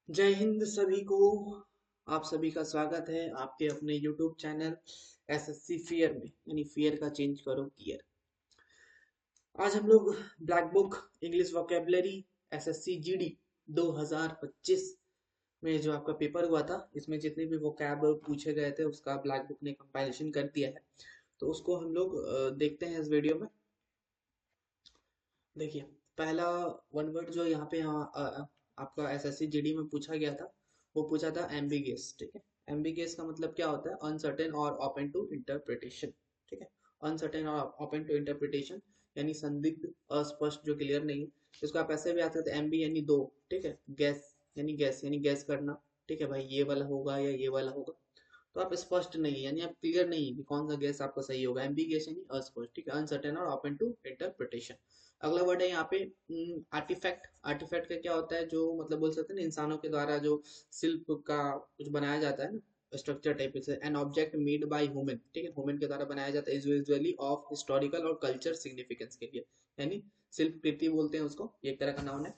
जय हिंद सभी को। आप सभी का स्वागत है आपके अपने YouTube चैनल एसएससी फियर में, यानी फियर का चेंज करो गियर। आज हम लोग black book English vocabulary SSC GD 2025 में जो आपका पेपर हुआ था, इसमें जितने भी वोकैब पूछे गए थे उसका ब्लैक बुक ने कंपाइलेशन कर दिया है। तो उसको हम लोग देखते हैं इस वीडियो में। देखिए, पहला वन वर्ड जो यहाँ पे आपका एसएससी जीडी में पूछा गया था, वो पूछा था एम्बिगियस। ठीक है, एम्बिगियस का मतलब क्या होता है? अनसर्टेन और ओपन टू इंटरप्रिटेशन। ठीक है, अनसर्टेन और ओपन टू इंटरप्रिटेशन यानी संदिग्ध, अस्पष्ट, जो क्लियर नहीं है। इसको आप ऐसे भी आते थे, एम्बी यानी दो। ठीक है, गैस यानी गैस करना। ठीक है भाई, ये वाला होगा या ये वाला होगा। तो आप स्पष्ट नहीं है यानी आप क्लियर नहीं है कि कौन सा गैस आपका सही होगा। एम्बिगियस यानी अस्पष्ट। ठीक है, अनसर्टेन और ओपन टू इंटरप्रिटेशन। अगला वर्ड है यहाँ पे आर्टिफैक्ट। आर्टिफैक्ट का क्या होता है? जो मतलब बोल सकते हैं ना, इंसानों के द्वारा जो शिल्प का कुछ बनाया जाता है ना, स्ट्रक्चर टाइप से। An object made by human. ठीक है, ह्यूमन के द्वारा बनाया जाता है, इज यूजुअली ऑफ हिस्टोरिकल और कल्चर सिग्निफिकेंस के लिए, यानी शिल्प कृति बोलते हैं उसको, एक तरह का नाउन है।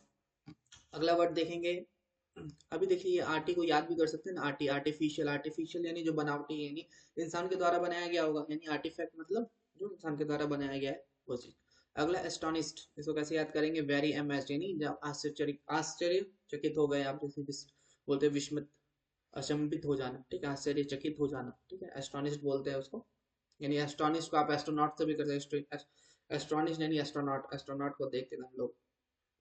अगला वर्ड देखेंगे। अभी देखिए, ये आर्टी को याद भी कर सकते हैं ना, आर्टी आर्टिफिशियल। आर्टिफिशियल यानी जो बनावटी, यानी इंसान के द्वारा बनाया गया होगा, यानी आर्टिफैक्ट मतलब जो इंसान के द्वारा बनाया गया है वो चीज। अगला एस्टोनिस्ट, इसको कैसे याद करेंगे? वेरी अमेज्ड, यानी जब आश्चर्यचकित हो गए आप, जैसे बोलते हैं विस्मित, अचंभित हो जाना। ठीक है, आश्चर्यचकित हो जाना। ठीक है, एस्टोनिस्ट बोलते हैं उसको। यानी एस्टोनिस्ट को आप एस्ट्रोनॉट से भी कर सकते हैं। एस्ट्रोनिस्ट यानी एस्ट्रोनॉट, एस्ट्रोनॉट को देख के हम लोग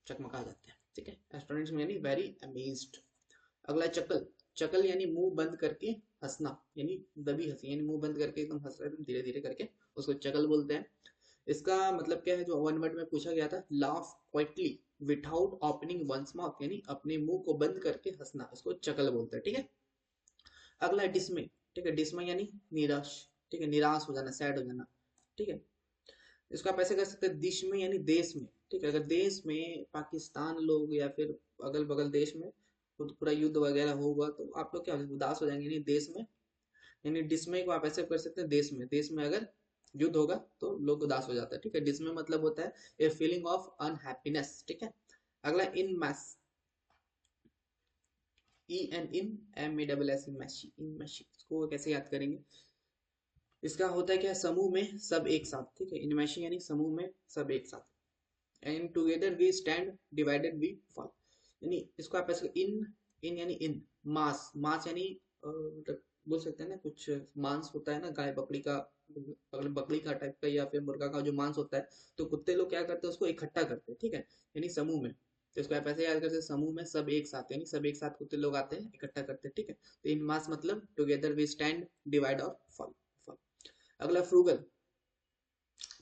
चकमका जाते हैं। ठीक है, एस्टोनिश यानी वेरी अमेज्ड। अगला चकल। चकल यानी मुंह बंद करके हंसना, यानी दबी हंसी, यानी मुंह बंद करके एकदम हंस रहे, धीरे धीरे करके, उसको चकल बोलते हैं। इसका मतलब क्या है? जो वन वर्ड में पूछा गया था, laugh quietly without opening one's mouth, यानी अपने मुंह को बंद करके हंसना, इसको चकल बोलते हैं। ठीक है, अगला है डिसमे। ठीक है, डिसमे यानी निराश। ठीक है, निराश हो जाना, सैड हो जाना। ठीक है, इसको आप ऐसे कर सकते हैं, दिश में यानी देश में। ठीक है, अगर देश में पाकिस्तान लोग या फिर अगल बगल देश में तो पूरा युद्ध वगैरह होगा तो आप लोग क्या हो जाएंगे? उदास हो जाएंगे। यानी देश में, यानी डिसमय को आप ऐसे कर सकते हैं, देश में। देश में अगर युद्ध होगा तो लोग उदास हो जाता है। ठीक है, डिसमय मतलब होता है ए फीलिंग ऑफ अनहैप्पीनेस। ठीक है, अगला en masse. E N en M A double S, en masse, en masse. इसको कैसे याद करेंगे? इसका होता है क्या? समूह में सब एक साथ। ठीक है, इन मैशी यानी समूह में सब एक साथ। And together we stand, divided we fall. यानी इसको आप ऐसे, इन इन यानी इन मास। मास यानी मतलब बोल सकते हैं ना, कुछ मांस होता है ना, गाय बकरी का, मतलब बकरी का टाइप का या फिर मुर्गा का जो मांस होता है, तो कुत्ते लोग क्या करते हैं? उसको इकट्ठा करते हैं। ठीक है, यानी समूह में। तो इसको आप ऐसे याद करते हैं, समूह में सब एक साथ, यानी सब एक साथ कुत्ते लोग आते हैं, इकट्ठा करते हैं। ठीक है, तो इन मास मतलब टुगेदर वी स्टैंड, डिवाइड और फॉल। अगला फ्रूगल।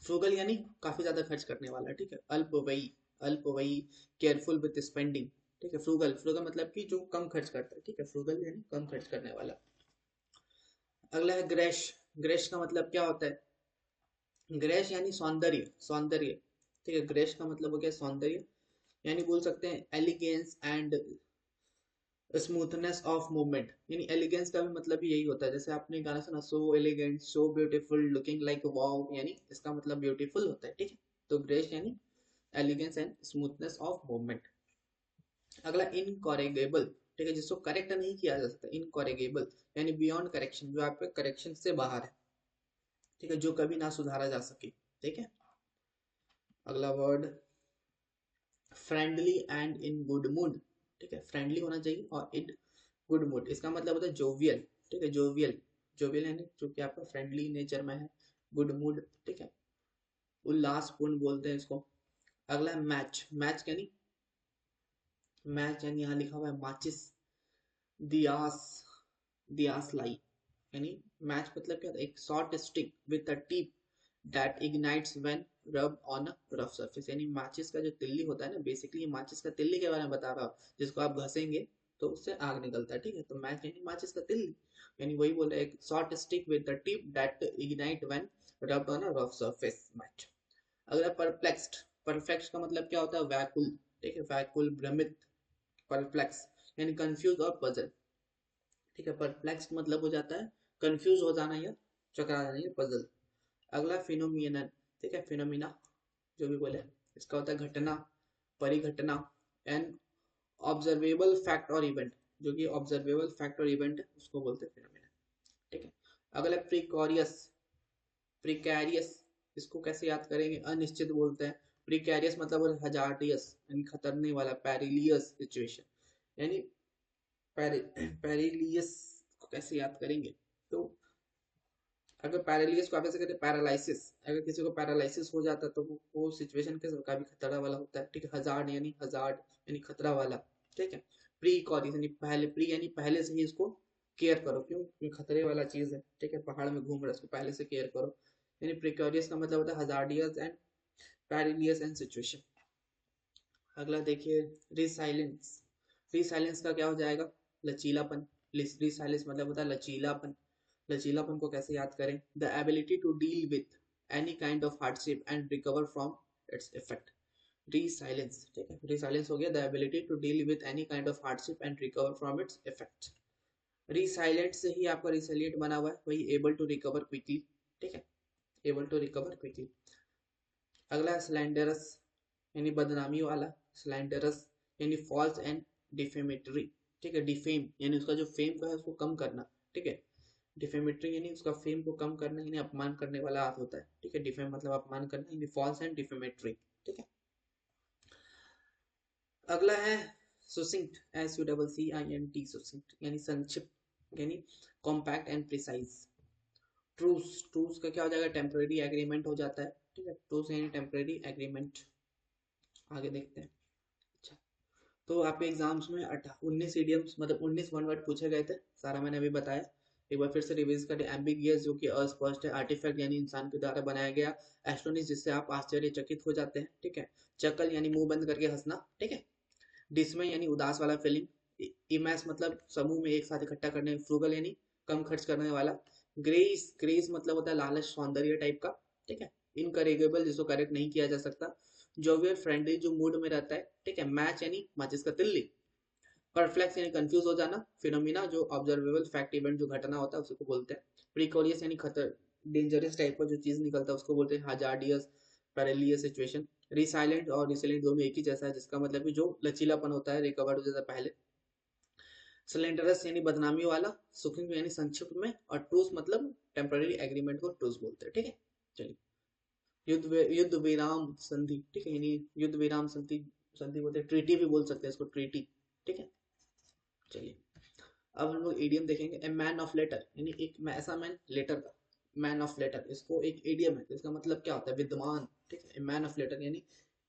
फ्रूगल यानी काफी ज्यादा खर्च करने वाला। ठीक है, अल्पव्ययी, अल्पव्ययी, केयरफुल विथ स्पेंडिंग। ठीक है, फ्रूगल, फ्रूगल मतलब कि जो कम खर्च करता है। ठीक है, फ्रूगल यानी कम खर्च करने वाला। अगला है ग्रेश। ग्रेश का मतलब क्या होता है? ग्रेश यानी सौंदर्य, सौंदर्य। ठीक है, ग्रेश का मतलब हो गया सौंदर्य, यानी बोल सकते हैं elegance and smoothness of movement. यानी एलिगेंस का भी मतलब यही होता है, जैसे आपने गाना सुना, so elegant, so beautiful, looking like wow, यानी इसका मतलब ब्यूटीफुल होता है। ठीक है, तो ग्रेस यानी elegance and smoothness of movement. अगला इनकॉरेगेबल। ठीक है, जिसको करेक्ट नहीं किया जा सकता, इनकॉरेगेबल यानी बियॉन्ड करेक्शन, जो आपके करेक्शन से बाहर है। ठीक है, जो कभी ना सुधारा जा सके। ठीक है, अगला word friendly and in good mood. ठीक है, फ्रेंडली होना चाहिए और इन गुड मूड, इसका मतलब होता है जोवियल। ठीक है, जोवियल, जोवियल यानी जो कि आपका फ्रेंडली नेचर में है। गुड मूड, ठीक है, उल्लासपूर्ण बोलते हैं इसको। अगला है मैच। मैच यानी, मैच यानी यहाँ लिखा हुआ है माचिस, दियास, दियास लाई। यानी मैच मतलब क्या होता है? एक short stick with a tip that ignites when रब ऑन अ रफ सरफेस। यानी माचिस का जो तिल्ली होता है ना, बेसिकली माचिस का तिल्ली के बारे में बता रहा हूँ, जिसको आप घसेंगे तो उससे आग निकलता है। ठीक है, तो मैच यानी माचिस का तिल्ली, यानी वही बोल रहे हैं, एक short stick with the tip that ignite when rubbed on a rough surface. Match. अगला परप्लेक्स्ड। परप्लेक्स का मतलब क्या होता है? व्याकुल। ठीक है, व्याकुल, भ्रमित, परप्लेक्स यानी कंफ्यूज और पजल। ठीक है, परप्लेक्स मतलब हो जाता है कंफ्यूज हो जाना या चकरा जाना या पजल। अगला फिनोमिनन। ठीक है, फिनोमिना जो भी बोले, इसका होता है घटना, परिघटना, एन ऑब्जर्वेबल फैक्ट और इवेंट, जो कि ऑब्जर्वेबल फैक्ट और इवेंट है उसको बोलते हैं फिनोमेना, ठीक है। अगला प्रिकॉरियस, प्रिकैरियस, इसको कैसे याद करेंगे, अनिश्चित बोलते हैं। प्रिकैरियस मतलब हजार्डियस यानी खतरने वाला, पैरिलियस सिचुएशन यानी पैरिलियस को कैसे याद करेंगे, तो अगर पैरालिसिस को आप ऐसे कहते हैं पैरालिसिस, अगर किसी को पैरालिसिस हो जाता है तो वो सिचुएशन के काफी खतरा वाला होता है, ठीक है। हजार्ड यानी खतरा वाला, ठीक है। प्री कॉरिस यानी पहले, प्री यानी पहले से ही इसको केयर करो, क्यों, ये खतरे वाला चीज है, ठीक है, पहाड़ में घूम रहा है, इसको पहले से केयर करो। यानी प्रिकॉरियस का मतलब होता है हजार्डियस एंड पैरिलियस एंड सिचुएशन। अगला देखिए रिसाइलेंस, रिसाइलेंस का क्या हो जाएगा, लचीलापन। रिसाइलेंस मतलब होता है लचीलापन। लचीलापन को कैसे याद करें, the ability to deal with any kind of hardship and recover from its effect. Resilience, ठीक है, रिसाइलेंस हो गया the ability to deal with any kind of hardship and recover from its effect. Resilient से ही आपका resilient बना हुआ है, वही एबल टू रिकवर क्विकली, ठीक है, एबल टू रिकवर क्विकली। अगला स्लैंडरस यानी बदनामी वाला, स्लैंडरस यानी फॉल्स एंड डिफेमेटरी, ठीक है। डिफेम यानी उसका जो फेम का है उसको कम करना, ठीक है। डिफेमेटरी यानी उसका फेम को कम करना यानी अपमान करने वाला अर्थ होता है, ठीक है। डिफेम मतलब अपमान करना, यानी फॉल्स एंड डिफेमेटरी, ठीक है। अगला है succinct, S U double C I N T, succinct यानी संक्षिप्त यानी compact and precise. Truce, truce का क्या हो जाएगा, टेम्परेरी एग्रीमेंट हो जाता है, ठीक है। ट्रूस यानी टेम्परेरी एग्रीमेंट। आगे देखते हैं। अच्छा, तो आपके एग्जाम्स में 19 इडियम्स मतलब 19 वन वर्ड पूछे गए थे, सारा मैंने अभी बताया। एक बार फिर से रिवीज करें। एम्बिगियस जो कि अस्पष्ट है, आर्टिफैक्ट यानी इंसान के द्वारा बनाया गया, एस्टोनिश जिससे आप आश्चर्यचकित हो जाते हैं, ठीक है। चकल यानी मुंह बंद करके हंसना, ठीक है। डिसमय यानी उदास वाला फीलिंग। इमैस मतलब समूह में एक साथ इकट्ठा करने, फ्रूगल यानी कम खर्च करने वाला। ग्रेस, ग्रेस मतलब होता है लालच सौंदर्य टाइप का, ठीक है। इनकरेगेबल जिसको करेक्ट नहीं किया जा सकता। जोवियर फ्रेंडली जो मूड में रहता है, ठीक है। मैच यानी माचिस का तिल्ली। परफ्लेक्स यानी कंफ्यूज हो जाना। फिनोमिना जो ऑब्जर्वेबल फैक्ट इवेंट जो घटना होता है उसको बोलते हैं। प्रिकॉरियस यानी खतर, डेंजरस टाइप का जो चीज निकलता है उसको बोलते हैं हजार्डियस, पैरेलियस सिचुएशन। रिसाइलेंट और रिसिलेंट दोनों एक ही जैसा है, जिसका मतलब कि जो लचीलापन होता है रिकवर हो जाता है पहले। सिलेंडरस यानी बदनामी वाला, सुखिंग यानी संक्षिप्त में, और टूस मतलब टेम्पररी एग्रीमेंट को टूस बोलते हैं, ठीक है। चलिए, युद्ध विराम संधि, ठीक है, यानी युद्ध विराम संधि, संधि बोलते हैं, ट्रीटी भी बोल सकते हैं इसको, ट्रीटी, ठीक है। चलिए, अब हम लोग इडियम देखेंगे। ए मैन ऑफ लेटर यानी एक ऐसा मैन, लेटर का मैन ऑफ लेटर, इसको एक इडियम है, इसका मतलब क्या होता है, विद्वान, ठीक है। मैन ऑफ लेटर यानी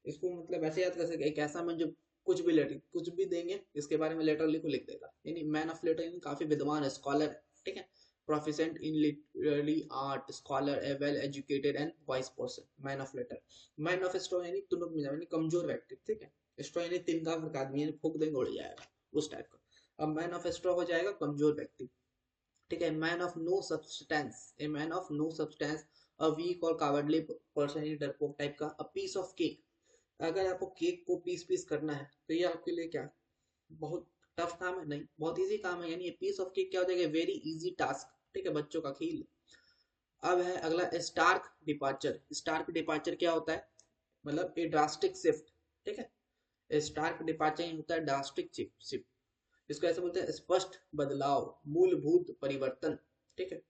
इसको मतलब ऐसे याद कर सकते, एक ऐसा मैन जो कुछ भी लेटर, कुछ भी देंगे इसके बारे में लेटर लिखो लिख देगा, यानी मैन ऑफ लेटर यानी काफी विद्वान है, स्कॉलर है, ठीक है। Proficient in literary art, scholar, a well educated and wise person, man of letter. Man of straw यानी तुनक में यानी कमजोर व्यक्ति, ठीक है। स्ट्रॉ यानी तिनका भरक आदमी, यानी फूक देंगे उड़ जाएगा, उस टाइप का। अब मैन ऑफ स्ट्रॉ हो जाएगा कमजोर व्यक्ति, ठीक है। Man of no substance, a man of no substance, a weak or cowardly person, डरपोक टाइप का। अ पीस ऑफ केक, अगर आपको केक को पीस पीस करना है तो ये आपके लिए क्या बहुत टफ काम है, नहीं, बहुत इजी काम है, यानी पीस ऑफ केक क्या हो जाएगा, वेरी इजी टास्क, ठीक है, बच्चों का खेल। अब है अगला स्टार्क डिपार्चर। स्टार्क डिपार्चर क्या होता है, मतलब ए ड्रास्टिक शिफ्ट, ठीक है। स्टार्क डिपार्चर होता है ड्रास्टिक शिफ्ट, इसको ऐसे बोलते हैं स्पष्ट बदलाव, मूलभूत परिवर्तन, ठीक है,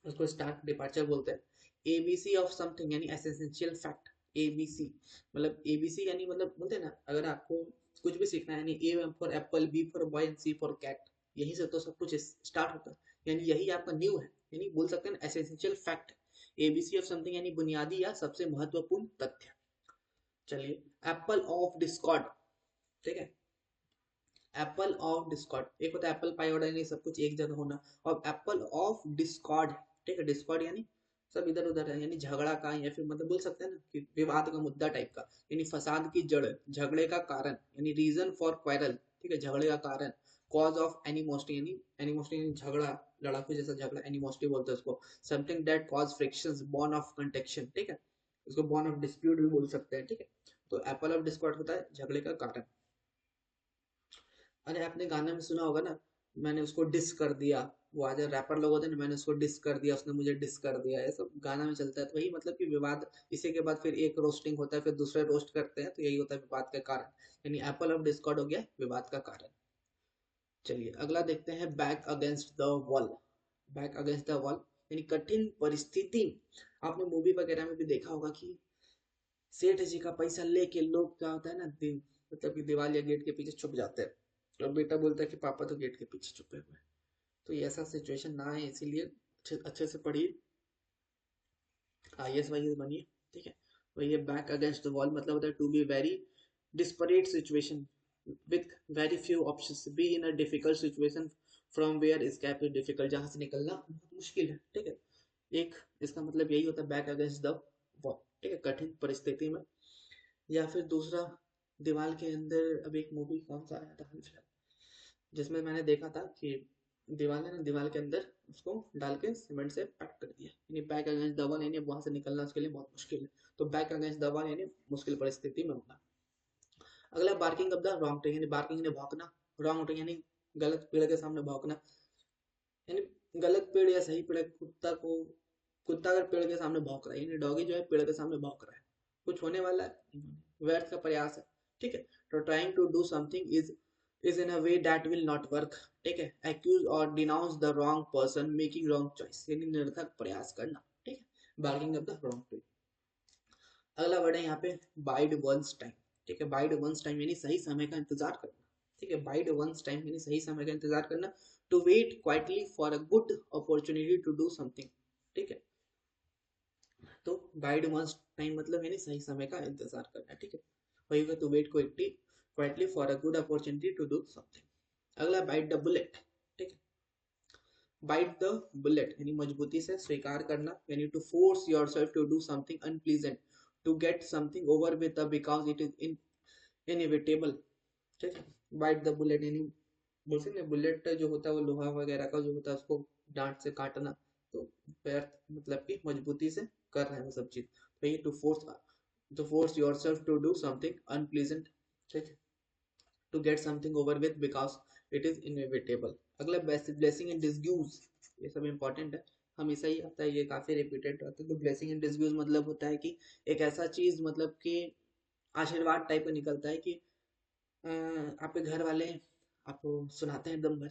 उसको स्टार्क डिपार्चर बोलते हैं। एबीसी ऑफ समथिंग यानी एसेंशियल फैक्ट। एबीसी मतलब, एबीसी यानी मतलब बोलते हैं ना, अगर आपको कुछ भी सीखना है, यानी A for apple, B for boy and C for cat, यही से तो सब कुछ स्टार्ट होता है, यानी यही आपका न्यू है, यानी बोल सकते हैं essential fact. ABC of something यानी बुनियादी या सबसे महत्वपूर्ण तथ्य। चलिए, एप्पल ऑफ डिस्कॉर्ड, ठीक है। एप्पल ऑफ डिस्कॉर्ड, एक होता है एप्पल पाई ऑर्डर यानी सब कुछ एक जगह होना, और एप्पल ऑफ डिस्कॉर्ड, ठीक है। डिस्कॉर्ड यानी सब इधर उधर है, यानी झगड़ा का, या फिर मतलब बोल सकते हैं ना कि विवाद का मुद्दा टाइप का, यानी फसाद की जड़, झगड़े का कारण, यानी रीजन फॉर क्वेरल, ठीक है, झगड़े का कारण। कॉज ऑफ एनिमोसिटी यानी, एनिमोसिटी यानी झगड़ा, लड़ाकू जैसा झगड़ा, एनिमोसिटी बोलते हैं उसको। Something that cause frictions, born of contention, ठीक है, उसको बॉर्न ऑफ डिस्प्यूट भी बोल सकते हैं, ठीक है। तो एप्पल ऑफ डिस्कॉर्ड होता है झगड़े का कारण। अरे आपने गाना में सुना होगा ना, मैंने उसको डिस कर दिया, वो आज रैपर लोग होते हैं ना, मैंने उसको डिस कर दिया, उसने मुझे डिस कर दिया, ये सब गाना में चलता है। तो वही मतलब कि विवाद, इसी के बाद फिर एक रोस्टिंग होता है, फिर दूसरे रोस्ट करते हैं, तो यही होता है विवाद का कारण। यानी एप्पल ऑफ डिस्कॉर्ड हो गया विवाद का कारण। चलिए अगला देखते हैं, back against the wall. Back against the wall यानी कठिन परिस्थिति। आपने मूवी वगैरह में भी देखा होगा कि सेठ जी का पैसा लेके लोग क्या होता है ना, मतलब कि दीवार या गेट के पीछे छुप जाते हैं, और बेटा बोलता है कि पापा तो गेट के पीछे छुपे हुए हैं। तो ये ऐसा सिचुएशन ना है, इसीलिए अच्छे से पढ़िए, आईएएस वाईएएस बनिए। ठीक है, तो ये बैक अगेंस्ट द वॉल मतलब होता है to be very desperate situation with very few options, be in a difficult situation from where escape is difficult, जहां से निकलना बहुत मुश्किल है। ठीक है, एक इसका मतलब यही होता है बैक अगेंस्ट द वॉल। ठीक है, कठिन परिस्थिति में। या फिर दूसरा, दीवार के अंदर, अभी एक मूवी कौन सा आया था हाल फिलहाल, जिसमें मैंने देखा था कि दीवार है ना, दीवार के अंदर उसको डाल के सीमेंट से पैक कर दिया, यानी बैक अगेंस्ट द वॉल, यानी वहां से निकलना उसके लिए बहुत मुश्किल है। तो बैक अगेंस्ट द वॉल यानी मुश्किल परिस्थिति में होना। अगला barking of the wrong tree, यानी बार्किंग ने भौंकना, रॉन्ग ट्री यानी गलत पेड़ के सामने भौंकना, यानी गलत पेड़ या सही पेड़, कुत्ता अगर पेड़ के सामने भौंक रहा है, यानी डॉगी जो है पेड़ के सामने भौंक रहा है, कुछ होने वाला है, व्यर्थ का प्रयास है। ठीक है, तो trying to do something is in a way that will not work. ठीक है, accuse or denounce the wrong person, making wrong choice, यानी निरर्थक प्रयास करना। ठीक है, barking up the wrong tree. अगला वर्ड है यहाँ पे बाइड वंस टाइम। ठीक है, बाइड वंस टाइम यानी सही समय का इंतजार करना। ठीक है, बाइड वंस टाइम यानी सही समय का इंतजार करना, to wait quietly for a good opportunity to do something. ठीक है, तो बाइड वंस टाइम मतलब यानी सही समय का इंतजार करना। ठीक है, वही होगा to wait quietly for a good opportunity to do something. अगला बाइट द बुलेट। ठीक है, बाइट द बुलेट यानी मजबूती से स्वीकार करना, यानी to force yourself to do something unpleasant, to get something over with because it is inevitable. ठीक है, बाइट द बुलेट यानी बोल सकते हैं बुलेट जो होता है वो लोहा वगैरह का जो होता है उसको डांट से काटना, तो व्यर्थ मतलब कि मजबूती से कर रहे हैं वो सब चीज। तो ये to force yourself to do something unpleasant. ठीक है, to get something over with because it is inevitable. अगला ब्लेसिंग इन डिसग्यूज, ये सब इंपॉर्टेंट है, हमेशा ही आता है, ये काफी रिपीटेड रहता है। तो ब्लेसिंग इन डिसग्यूज मतलब होता है कि एक ऐसा चीज मतलब कि आशीर्वाद टाइप का निकलता है कि आपके घर वाले आपको सुनाते हैं एकदम भर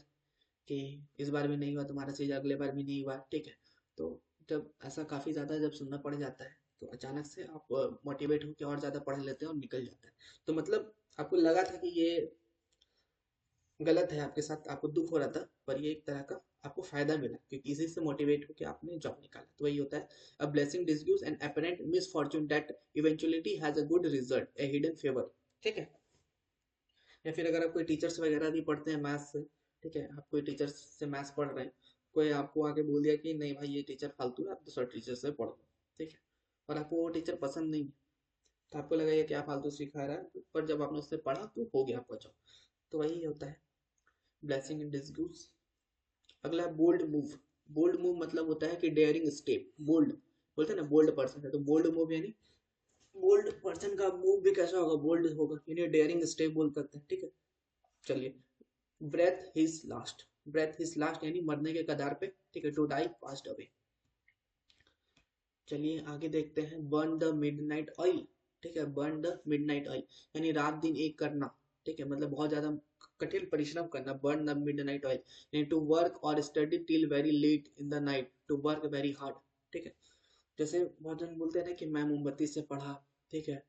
कि इस बार भी नहीं हुआ तुम्हारा चीज, अगले बार भी नहीं हुआ। ठीक है, तो जब ऐसा काफी ज्यादा जब सुनना पड़ जाता है, तो अचानक से आप मोटिवेट होकर और ज्यादा पढ़ लेते हैं और निकल जाता है। तो मतलब आपको लगा था कि ये गलत है आपके साथ, आपको दुख हो रहा था, पर ये एक तरह का आपको फायदा मिला क्योंकि इसी से मोटिवेट होकर आपने जॉब निकाला। तो वही होता है a blessing disguise an apparent misfortune that eventuality has a good result, a hidden favour. ठीक है, या फिर अगर आप कोई टीचर्स वगैरह भी पढ़ते हैं मैथ्स से, ठीक है, आप कोई टीचर्स से मैथ्स पढ़ रहे हैं, कोई आपको आके बोल दिया कि नहीं भाई ये टीचर फालतू है, आप दूसरा टीचर से पढ़ लो। ठीक है, और आपको वो टीचर पसंद नहीं है, तो आपको लगा ये क्या फालतू सिखा रहा है, पर जब आपने उससे पढ़ा तो हो गया आपका जॉब। तो वही होता है ब्लेसिंग इन डिसग्यूज। अगला बोल्ड मूव। बोल्ड मूव मतलब होता है कि डेयरिंग स्टेप, बोल्ड बोलते हैं ना बोल्ड पर्सन है, तो बोल्ड मूव यानी बोल्ड पर्सन का मूव भी कैसा होगा, बोल्ड होगा, यानी डेयरिंग स्टेप बोल सकते हैं। ठीक है, चलिए breathe his last. Breathe his last यानी मरने के कगार पे। ठीक है, टू डाई पास्ड अवे। चलिए आगे देखते हैं, बर्न द मिडनाइट ऑयल। ठीक है, बर्न द मिडनाइट ऑयल यानी रात दिन एक करना। ठीक है, मतलब बहुत ज्यादा कठिन परिश्रम करना, बर्न द मिडनाइट ऑयल यानी to work or study till very late in the night, to work very hard. ठीक है, जैसे बहुत जन बोलते हैं ना कि मैं मोमबत्ती से पढ़ा, ठीक है,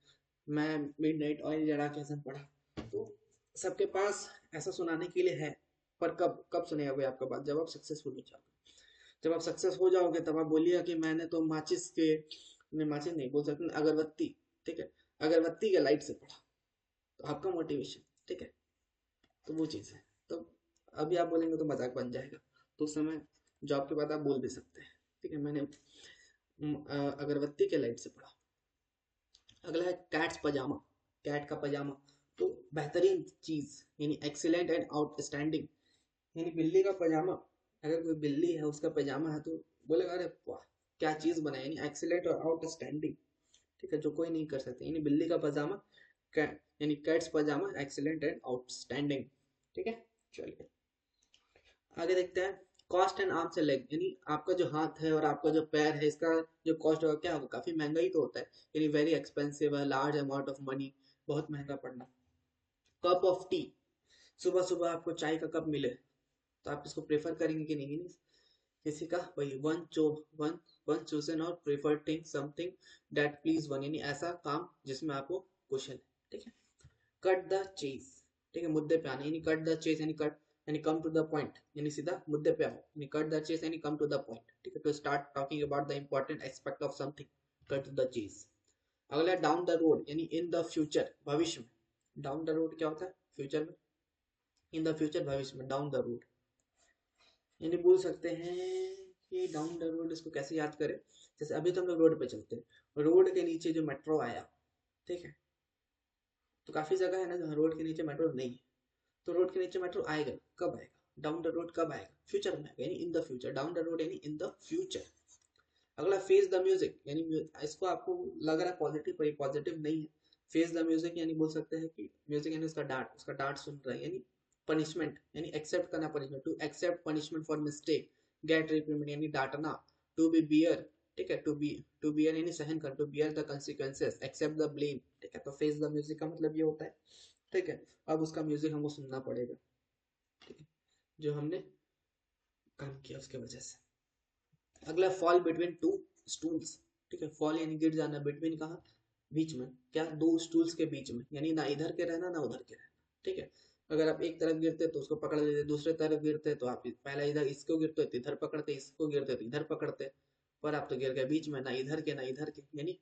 मैं मिडनाइट ऑयल जला के ऐसा पढ़ा, तो सबके पास ऐसा सुनाने के लिए है, पर कब कब सुनेगा कोई आपका बात, जब आप सक्सेसफुल हो जाओगे। जब आप सक्सेस हो जाओगे तब आप बोलिए कि मैंने तो माचिस नहीं बोल सकते, अगरबत्ती, ठीक है, अगरबत्ती के लाइट से पढ़ा, तो आपका मोटिवेशन। ठीक है, तो वो चीज़ है। तो अभी आप बोलेंगे तो मजाक बन जाएगा, तो उस समय जॉब के बाद आप बोल भी सकते हैं। ठीक है, मैंने अगरबत्ती के लाइट से पढ़ा। अगला है कैट्स पजामा। कैट का पजामा, तो बेहतरीन चीज यानी एक्सीलेंट एंड आउटस्टैंडिंग, यानी बिल्ली का पजामा। अगर कोई बिल्ली है उसका पजामा है तो बोलेगा अरे वाह क्या चीज बनाई, यानी एक्सीलेंट और आउटस्टैंडिंग। ठीक है, जो कोई नहीं कर सकते, यानी बिल्ली का पजामा, यानी cat's pyjama excellent and outstanding. ठीक है, चलिए आगे देखते हैं cost and arms and leg, यानी आपका जो हाथ है और आपका जो पैर है इसका जो कॉस्ट होगा क्या होगा, काफी महंगा ही तो होता है, यानी वेरी एक्सपेंसिव है, लार्ज अमाउंट ऑफ मनी, बहुत महंगा पड़ना। कप ऑफ टी, सुबह सुबह आपको चाय का कप मिले तो आप इसको प्रेफर करेंगे कि नहीं, किसी का वही वन वन चूजन और prefer thing something that please one, यानी ऐसा काम जिसमें आपको कुशल है, ठीक है। कट द चेज, ठीक है, मुद्दे पे आना, यानी कट द चेज यानी कट, यानी कम टू द पॉइंट, यानी सीधा मुद्दे पे आओ, यानी कट द चेज यानी कम टू द पॉइंट, ठीक है, to start talking about the important aspect of something, cut the chase. अगला डाउन द रोड, यानी इन द फ्यूचर, भविष्य में। डाउन द रोड क्या होता है, फ्यूचर में, इन द फ्यूचर भविष्य में, डाउन द रोड। यानी बोल सकते हैं कि डाउन द रोड, इसको कैसे याद करें, जैसे अभी तो हम लोग रोड पे चलते हैं, रोड के नीचे जो मेट्रो आया, ठीक है, तो काफी जगह है ना जहाँ रोड के नीचे मेट्रो नहीं है, तो रोड के नीचे मेट्रो आएगा, कब आएगा, डाउन द रोड कब आएगा, फ्यूचर में आएगा, यानी in the future, down the road यानी इन द फ्यूचर। अगला फेस द म्यूजिक, यानी इसको आपको लग रहा है पॉजिटिव, पर ये पॉजिटिव नहीं है। फेस द म्यूजिक यानी बोल सकते हैं कि म्यूजिक यानी उसका डांट सुन रहा है, यानी पनिशमेंट, यानी एक्सेप्ट करना punishment, to accept punishment for mistake, get reprimand यानी डांटना, टू बी बियर, ठीक है, टू बियर यानी सहन कर, to bear the consequences, accept the blame, ठीक है, तो फेस द म्यूजिक का मतलब ये होता है, ठीक है। अब उसका म्यूजिक हमको सुनना पड़ेगा, ठीक है, जो हमने काम किया उसके वजह से। अगला फॉल बिटवीन टू स्टूल्स, ठीक है, फॉल यानी गिर जाना, बिटवीन कहा, बीच में, क्या, दो स्टूल्स के बीच में, यानी ना इधर के रहना ना उधर के रहना, ठीक है। अगर आप एक तरफ गिरते तो उसको पकड़ लेते, दूसरे तरफ गिरते तो आप पहला इधर इसको गिरते तो इधर पकड़ते, इसको गिरते तो इधर पकड़ते, पर आप तो गिर गए बीच में, ना इधर के ना इधर के, यानी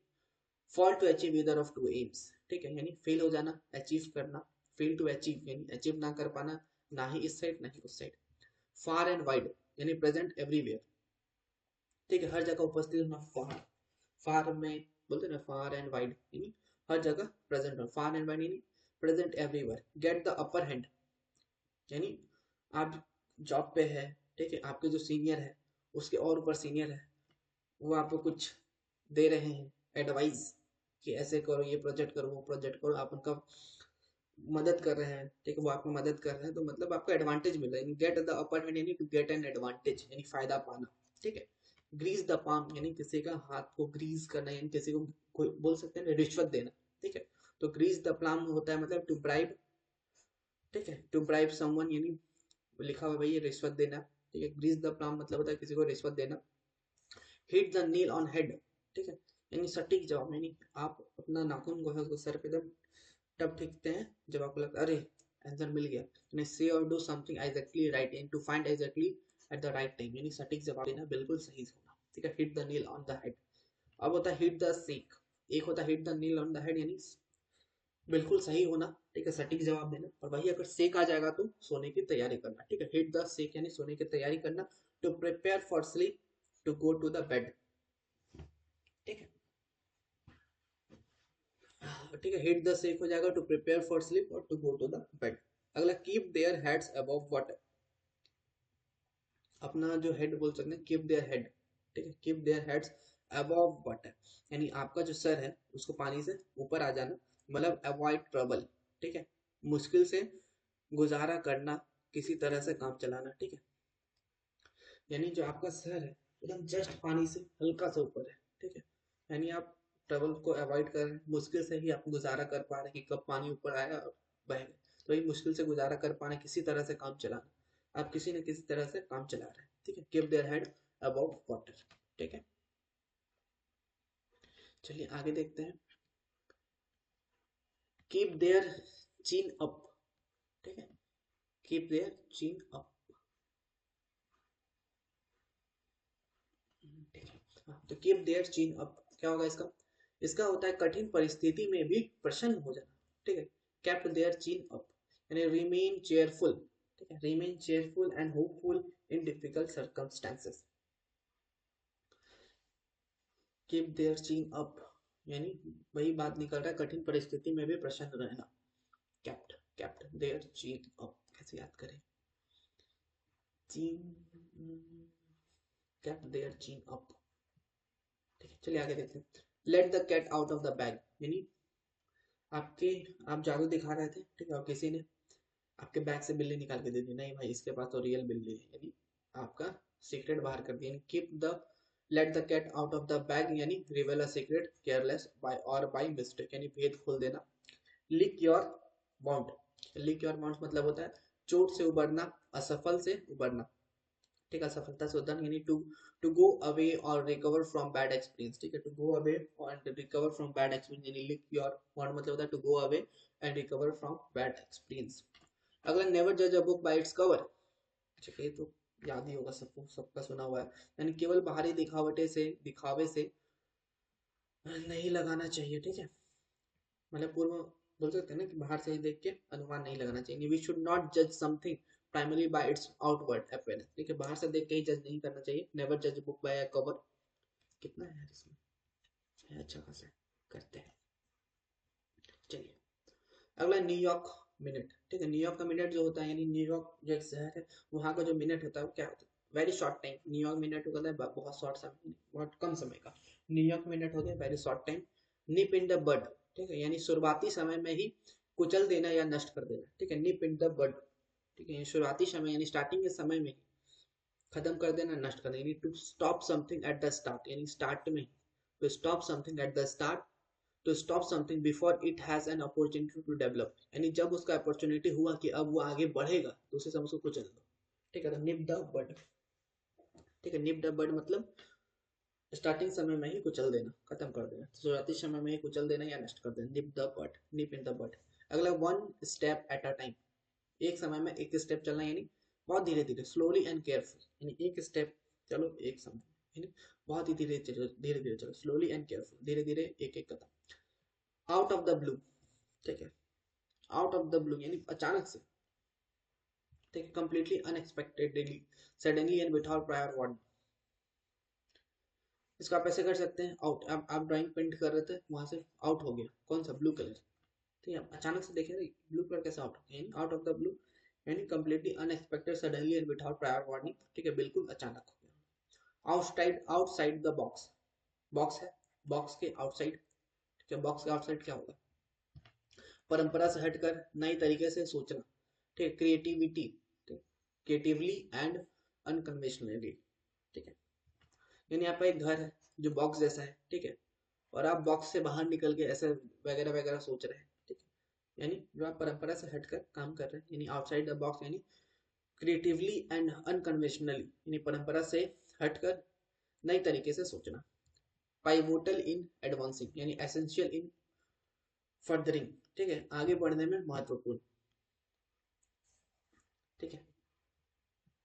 fall to achieve either of two aims, ठीक है, यानी फेल हो जाना, अचीव करना, फेल टू अचीव यानी अचीव ना कर पाना, ना ही इस साइड ना ही उस साइड। फार एंड वाइड यानी प्रेजेंट एवरीवेयर, ठीक है, हर जगह उपस्थित होना, फार, फार में बोलते ना, फार एंड वाइड यानी हर जगह प्रेजेंट हो, फार एंड वाइड यानी present everywhere. Get the upper hand, यानी आप जॉब पे है, ठीक है, आपके जो सीनियर है उसके और ऊपर सीनियर है, वो आपको कुछ दे रहे हैं एडवाइस कि ऐसे करो, ये प्रोजेक्ट करो, वो प्रोजेक्ट करो, आप उनका मदद कर रहे हैं, ठीक है, वो आपको मदद कर रहे हैं, तो मतलब आपको एडवांटेज मिल रहा है, गेट द अपर हैंड यानी टू गेट एन एडवांटेज यानी फायदा पाना, ठीक है। ग्रीस द पाम यानी किसी का हाथ को ग्रीस करना, यानी किसी को कोई बोल सकते हैं रिश्वत देना, ठीक है, तो ग्रीस द पाम होता है मतलब टू ब्राइब, ठीक है, टू ब्राइब समवन यानी लिखा हुआ भाई ये रिश्वत देना, ठीक है, ग्रीस द पाम मतलब होता है किसी को रिश्वत देना। Hit the nail on head, ठीक है, यानी सटीक जवाब, यानी आप अपना नाखून को है उसको सर पे एकदम तब ठीकते हैं जब आपको लगता है अरे आंसर मिल गया, यानी say or do something exactly right, and to find exactly at the right time, यानी सटीक जवाब देना, बिल्कुल सही होना, ठीक है, hit the nail on the head. अब होता है हिट द सेक, एक होता है hit the nail on the head यानी बिल्कुल सही होना, ठीक है, सटीक जवाब देना, और वही अगर सेक आ जाएगा तो सोने की तैयारी करना, ठीक है, हिट द सेक यानी सोने की तैयारी करना, to prepare for sleep, to go to the bed, ठीक है, ठीक है, हिट द सेक हो जाएगा टू प्रिपेयर फॉर स्लीप और to go to the bed. अगला keep their heads above water, अपना जो हेड बोल सकते हैं कीप देयर हेड, ठीक है, keep their heads above water, यानी आपका जो सर है उसको पानी से ऊपर आ जाना, मतलब अवॉइड ट्रबल, ठीक है, मुश्किल से गुजारा करना, किसी तरह से काम चलाना, ठीक है, यानी जो आपका सर है एकदम जस्ट पानी से हल्का सा ऊपर है, ठीक है, यानी आप ट्रबल को अवॉइड कर रहे हैं, मुश्किल से ही आप गुजारा कर पा रहे हैं कि कब पानी ऊपर आया और बह गए, तो ये मुश्किल से गुजारा कर पाना, किसी तरह से काम चलाना, आप किसी न किसी तरह से काम चला रहे हैं, ठीक है, keep their head above water, ठीक है। चलिए आगे देखते हैं, कीप देयर चीन अप, ठीक है, कीप देयर चीन अप, ठीक है, हाँ, तो कीप देयर चीन अप क्या होगा इसका, इसका होता है कठिन परिस्थिति में भी प्रसन्न हो जाना, ठीक है, केप्ट देयर चीन अप यानी रिमेन चेयरफुल, ठीक है, remain cheerful and hopeful in difficult circumstances, keep their चीन अप यानी वही बात निकल रहा है, कठिन परिस्थिति में भी प्रसन्न रहना, केप्ट केप्ट देयर चीन अप कैसे याद करें, चीन, केप्ट देयर चीन अप, ठीक है, चलिए आगे देखते हैं, let the cat out of the bag, यानी आपके आप जादू दिखा रहे थे, ठीक है, और किसी ने आपके बैग से बिल्ली निकाल के दे दी, नहीं भाई इसके पास तो रियल बिल्ली है, यानी आपका सीक्रेट बाहर कर दिया, keep the let the cat out of the bag, यानी reveal a secret careless by और बाय मिस्टेक, यानी भेद खोल देना। Lick your bound, lick your bound मतलब होता है चोट से उबरना, असफल से उबरना, ठीक है, असफलता से उबरना, यानी to go away or recover from bad experience, ठीक है, to go away or recover from bad experience, यानी लिक योर बाउंड मतलब होता है to go away and recover from bad experience. अगला नेवर जज a book by its cover, ठीक है, ये तो याद ही होगा सबको, सबका सुना हुआ है, यानी केवल बाहरी दिखावे से नहीं लगाना चाहिए, ठीक है, मतलब पूर्व बोल सकते हैं ना कि बाहर से ही देख के अनुमान नहीं लगाना चाहिए। वी शुड नॉट जज something primary bye it's outward appearance, ठीक है, बाहर से देख के ही जज नहीं करना चाहिए। नेवर जज बुक बाय अ कवर। कितना है यार इसमें, है अच्छा खासा करते हैं। चलिए अगला न्यूयॉर्क मिनट, ठीक है, न्यूयॉर्क का मिनट जो होता है, यानी न्यूयॉर्क जो एक शहर है, वहाँ का जो मिनट होता है वो क्या होता है, very short time. New York minute होता है बहुत शॉर्ट समय, बहुत कम समय का। न्यूयॉर्क मिनट हो गया very short time. Nip in the bud, ठीक है, यानी शुरुआती समय में ही कुचल देना या नष्ट कर देना, ठीक है, निप इन द बड, ठीक है, शुरुआती समय यानी स्टार्टिंग के समय में ही खत्म कर देना, नष्ट कर देना, यानी to stop something at the start, यानी स्टार्ट में, to stop something at the start, to stop something before it has an opportunity to develop, यानी जब उसका अपॉर्चुनिटी हुआ कि अब वो आगे बढ़ेगा तो उसे समय उसको कुचल दो, ठीक है, तो निप द बड, ठीक है, निप द बड मतलब स्टार्टिंग समय में ही कुचल देना, खत्म कर देना, शुरुआती समय में ही कुचल देना या नष्ट कर देना, निप the bud, nib in the bud. अगला one step at a time, एक समय में एक स्टेप चलना, यानी बहुत धीरे धीरे, स्लोली एंड केयरफुल, यानी एक स्टेप चलो एक समय, यानी बहुत ही धीरे धीरे धीरे चलो, स्लोली एंड केयरफुल, धीरे धीरे एक एक कदम। आउट ऑफ द ब्लू, ठीक है, आउट ऑफ द ब्लू यानी अचानक से, ठीक है, completely unexpectedly, suddenly and without prior warning. इसको आप ऐसे कर सकते हैं, आउट, आप ड्राइंग पेंट कर रहे थे वहां से आउट हो गया, कौन सा, ब्लू कलर, ठीक है, अचानक से देखे ब्लू कलर कैसे आउट हो गया, यानी आउट ऑफ द ब्लू, यानी completely unexpected, suddenly and without prior warning, ठीक है, बिल्कुल अचानक हो गया। Outside outside the box, box है, बॉक्स के आउटसाइड, ठीक है, बॉक्स के आउटसाइड क्या होगा, परंपरा से हटकर नई तरीके से सोचना, ठीक, क्रिएटिविटी, क्रिएटिवली एंड अनकन्वेंशनली, ठीक है, यानी आपका एक घर है जो बॉक्स जैसा है, ठीक है, और आप बॉक्स से बाहर निकल के ऐसे वगैरह वगैरह सोच रहे हैं, ठीक है, यानी जो आप परंपरा से हटकर काम कर रहे हैं, यानी आउटसाइड द बॉक्स, यानी क्रिएटिवली एंड अनकन्वेंशनली, यानी परंपरा से हटकर नई तरीके से सोचना। पाइवोटल इन एडवांसिंग, यानी एसेंशियल इन फर्दरिंग, ठीक है, आगे बढ़ने में महत्वपूर्ण, ठीक है,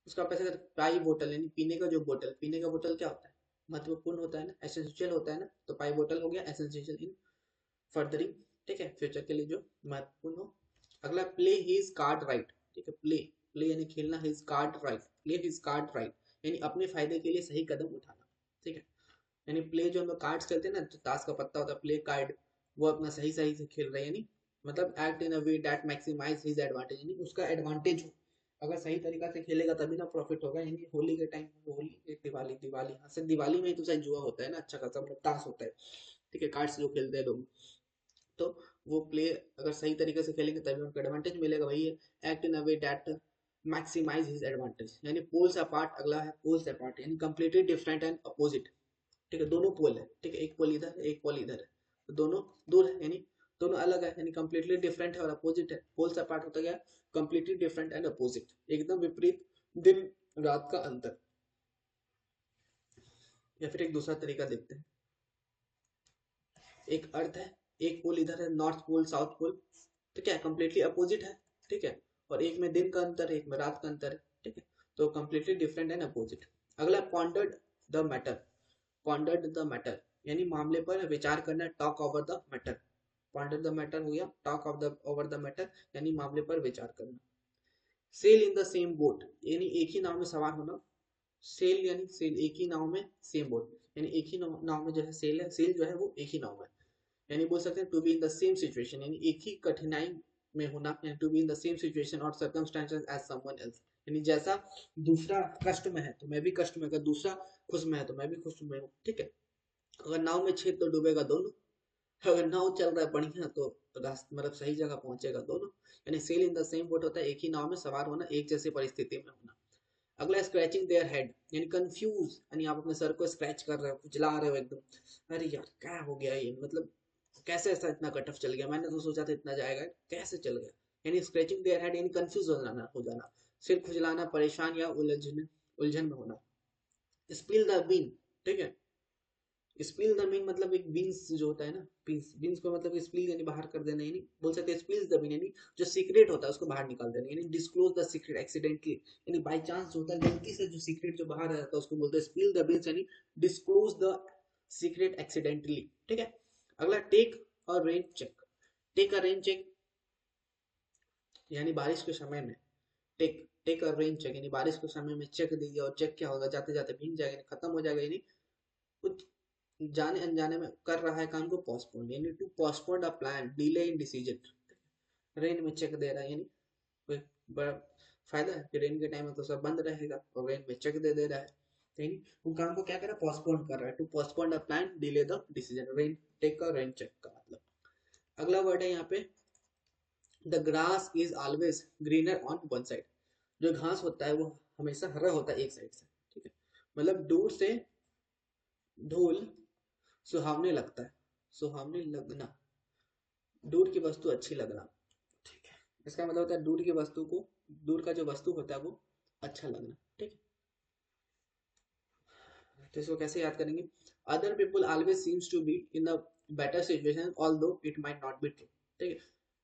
उसका आप ऐसे पाई बोतल, यानी पीने का जो बोतल, पीने का बोतल क्या होता है, महत्वपूर्ण होता है ना, एसेंशियल होता है ना, तो पाई बोतल हो गया एसेंशियल इन फर्दरिंग, ठीक है, फ्यूचर के लिए जो महत्वपूर्ण हो। अगला प्ले हिज कार्ड राइट, ठीक है, प्ले, प्ले यानी खेलना, his card right, play his card right, यानी अपने फायदे के लिए सही कदम उठाना, ठीक है, यानी प्ले जो हम लोग कार्ड्स खेलते हैं ना, जो ताश का पत्ता होता है, प्ले कार्ड, वो अपना सही सही से खेल रहे हैं, यानी मतलब act in a way that maximize his advantage, यानी उसका एडवांटेज हो, अगर सही तरीका से खेलेगा तभी ना प्रॉफिट होगा, यानी होली के टाइम, होली, दिवाली, दिवाली, हाँ सिर्फ दिवाली में ही तो शायद जुआ होता है ना, अच्छा खासा मतलब ताश होता है, ठीक है, कार्ड्स जो खेलते हैं लोग, तो वो प्ले अगर सही तरीके से खेलेंगे तभी उनको एडवांटेज मिलेगा, वही है act in a way that maximize his advantage, यानी पोल्स अपार्ट, अगला है पोल्स अपार्ट, यानी कंप्लीटली डिफरेंट एंड अपोजिट, ठीक है, दोनों पोल है, ठीक है, एक पोल इधर है एक पोल इधर है, तो दोनों दूर है, यानी दोनों अलग है, यानी कंप्लीटली डिफरेंट है और अपोजिट है, पोल से अपार्ट होता गया कंप्लीटली डिफरेंट एंड अपोजिट, एकदम विपरीत, दिन रात का अंतर। या फिर एक दूसरा तरीका देखते हैं, एक अर्थ है, एक पोल इधर है, नॉर्थ पोल साउथ पोल, तो क्या कंप्लीटली अपोजिट है, ठीक है, और एक में दिन का अंतर है एक में रात का अंतर है, ठीक है, तो कंप्लीटली डिफरेंट एंड अपोजिट। अगला pondered the matter, pondered the matter यानी मामले पर विचार करना, talk over the matter, ponder the matter हो गया talk of the over the matter, यानी मामले पर विचार करना। Sail in the same boat, यानी एक ही नाव में सवार होना, सेल यानी सेल, एक ही नाव में सेम बोट, यानी एक ही नाव में जो है सेल है, सेल जो है वो एक ही नाव में, यानी बोल सकते हैं to be in the same situation, यानी एक ही कठिनाई में होना, यानी to be in the same situation और सर्कमस्टेंसेस एज समवन एल्स, यानी जैसा दूसरा कष्ट में है तो मैं भी कष्ट में, अगर दूसरा खुश में है तो मैं भी खुश में हूँ, ठीक है, अगर नाव में छेद तो डूबेगा दोनों, अगर नाव चल रहा है बढ़िया तो रास्ते मतलब सही जगह पहुंचेगा दोनों। यानी sail in the same boat होता है एक ही नाव में सवार होना, एक जैसी परिस्थिति में होना। अगला स्क्रैचिंग देयर हेड, यानी कंफ्यूज, यानी आप अपने सर को स्क्रैच कर रहे हो, खुजला रहे हो एकदम, अरे यार क्या हो गया ये, मतलब कैसे ऐसा इतना कट ऑफ चल गया, मैंने तो सोचा था इतना जाएगा, कैसे चल गया। यानी स्क्रैचिंग देयर हेड यानी कंफ्यूज हो जाना, सिर खुजलाना, परेशान या उलझन उलझन में होना। स्पिल द बीन, ठीक है। स्पिल द बीन मतलब एक बीन्स जो होता है ना, बीन्स बीन्स को मतलब स्पिल यानी बाहर कर देना, यानी बोल सकते हैं स्पिल द बीन यानी जो सीक्रेट होता है उसको बाहर निकाल देना, यानी डिस्क्लोज द सीक्रेट एक्सीडेंटली, यानी बाय चांस जो होता है गलती से जो सीक्रेट जो बाहर आ जाता है उसको बोलते हैं स्पिल द बीन्स, यानी डिस्क्लोज द सीक्रेट एक्सीडेंटली, ठीक है। अगला टेक और rain check. Take a rain check यानी बारिश के समय में, take take a rain check यानी बारिश के समय में चेक दीजिए, और चेक क्या होगा, जाते जाते भीग जाएगा, खत्म हो जाएगा, यानी कुछ जाने अनजाने में कर रहा है काम को पोस्टपोन, यानी to postpone a plan, delay in decision. Rain में चेक दे रहा है, यानी कोई बड़ा फायदा है कि रेन के टाइम में तो सब बंद रहेगा और रेन में चेक दे रहा है, यानी वो काम को क्या कर रहा है, पोस्टपोन कर रहा है, to postpone a plan, delay the decision, rain take का रेन चेक का मतलब। अगला वर्ड है यहाँ पे the grass is always greener on one side. जो घास होता है वो हमेशा हरा होता है एक साइड से, ठीक है। मतलब दूर से धूल सुहावने लगता है, सुहावने लगना, दूर की वस्तु अच्छी लगना, ठीक है। इसका मतलब होता है दूर की वस्तु को, दूर का जो वस्तु होता है वो अच्छा लगना, ठीक है। तो इसको कैसे याद करेंगे, other people always seems to be in a better situation although it might not be true, ठीक है।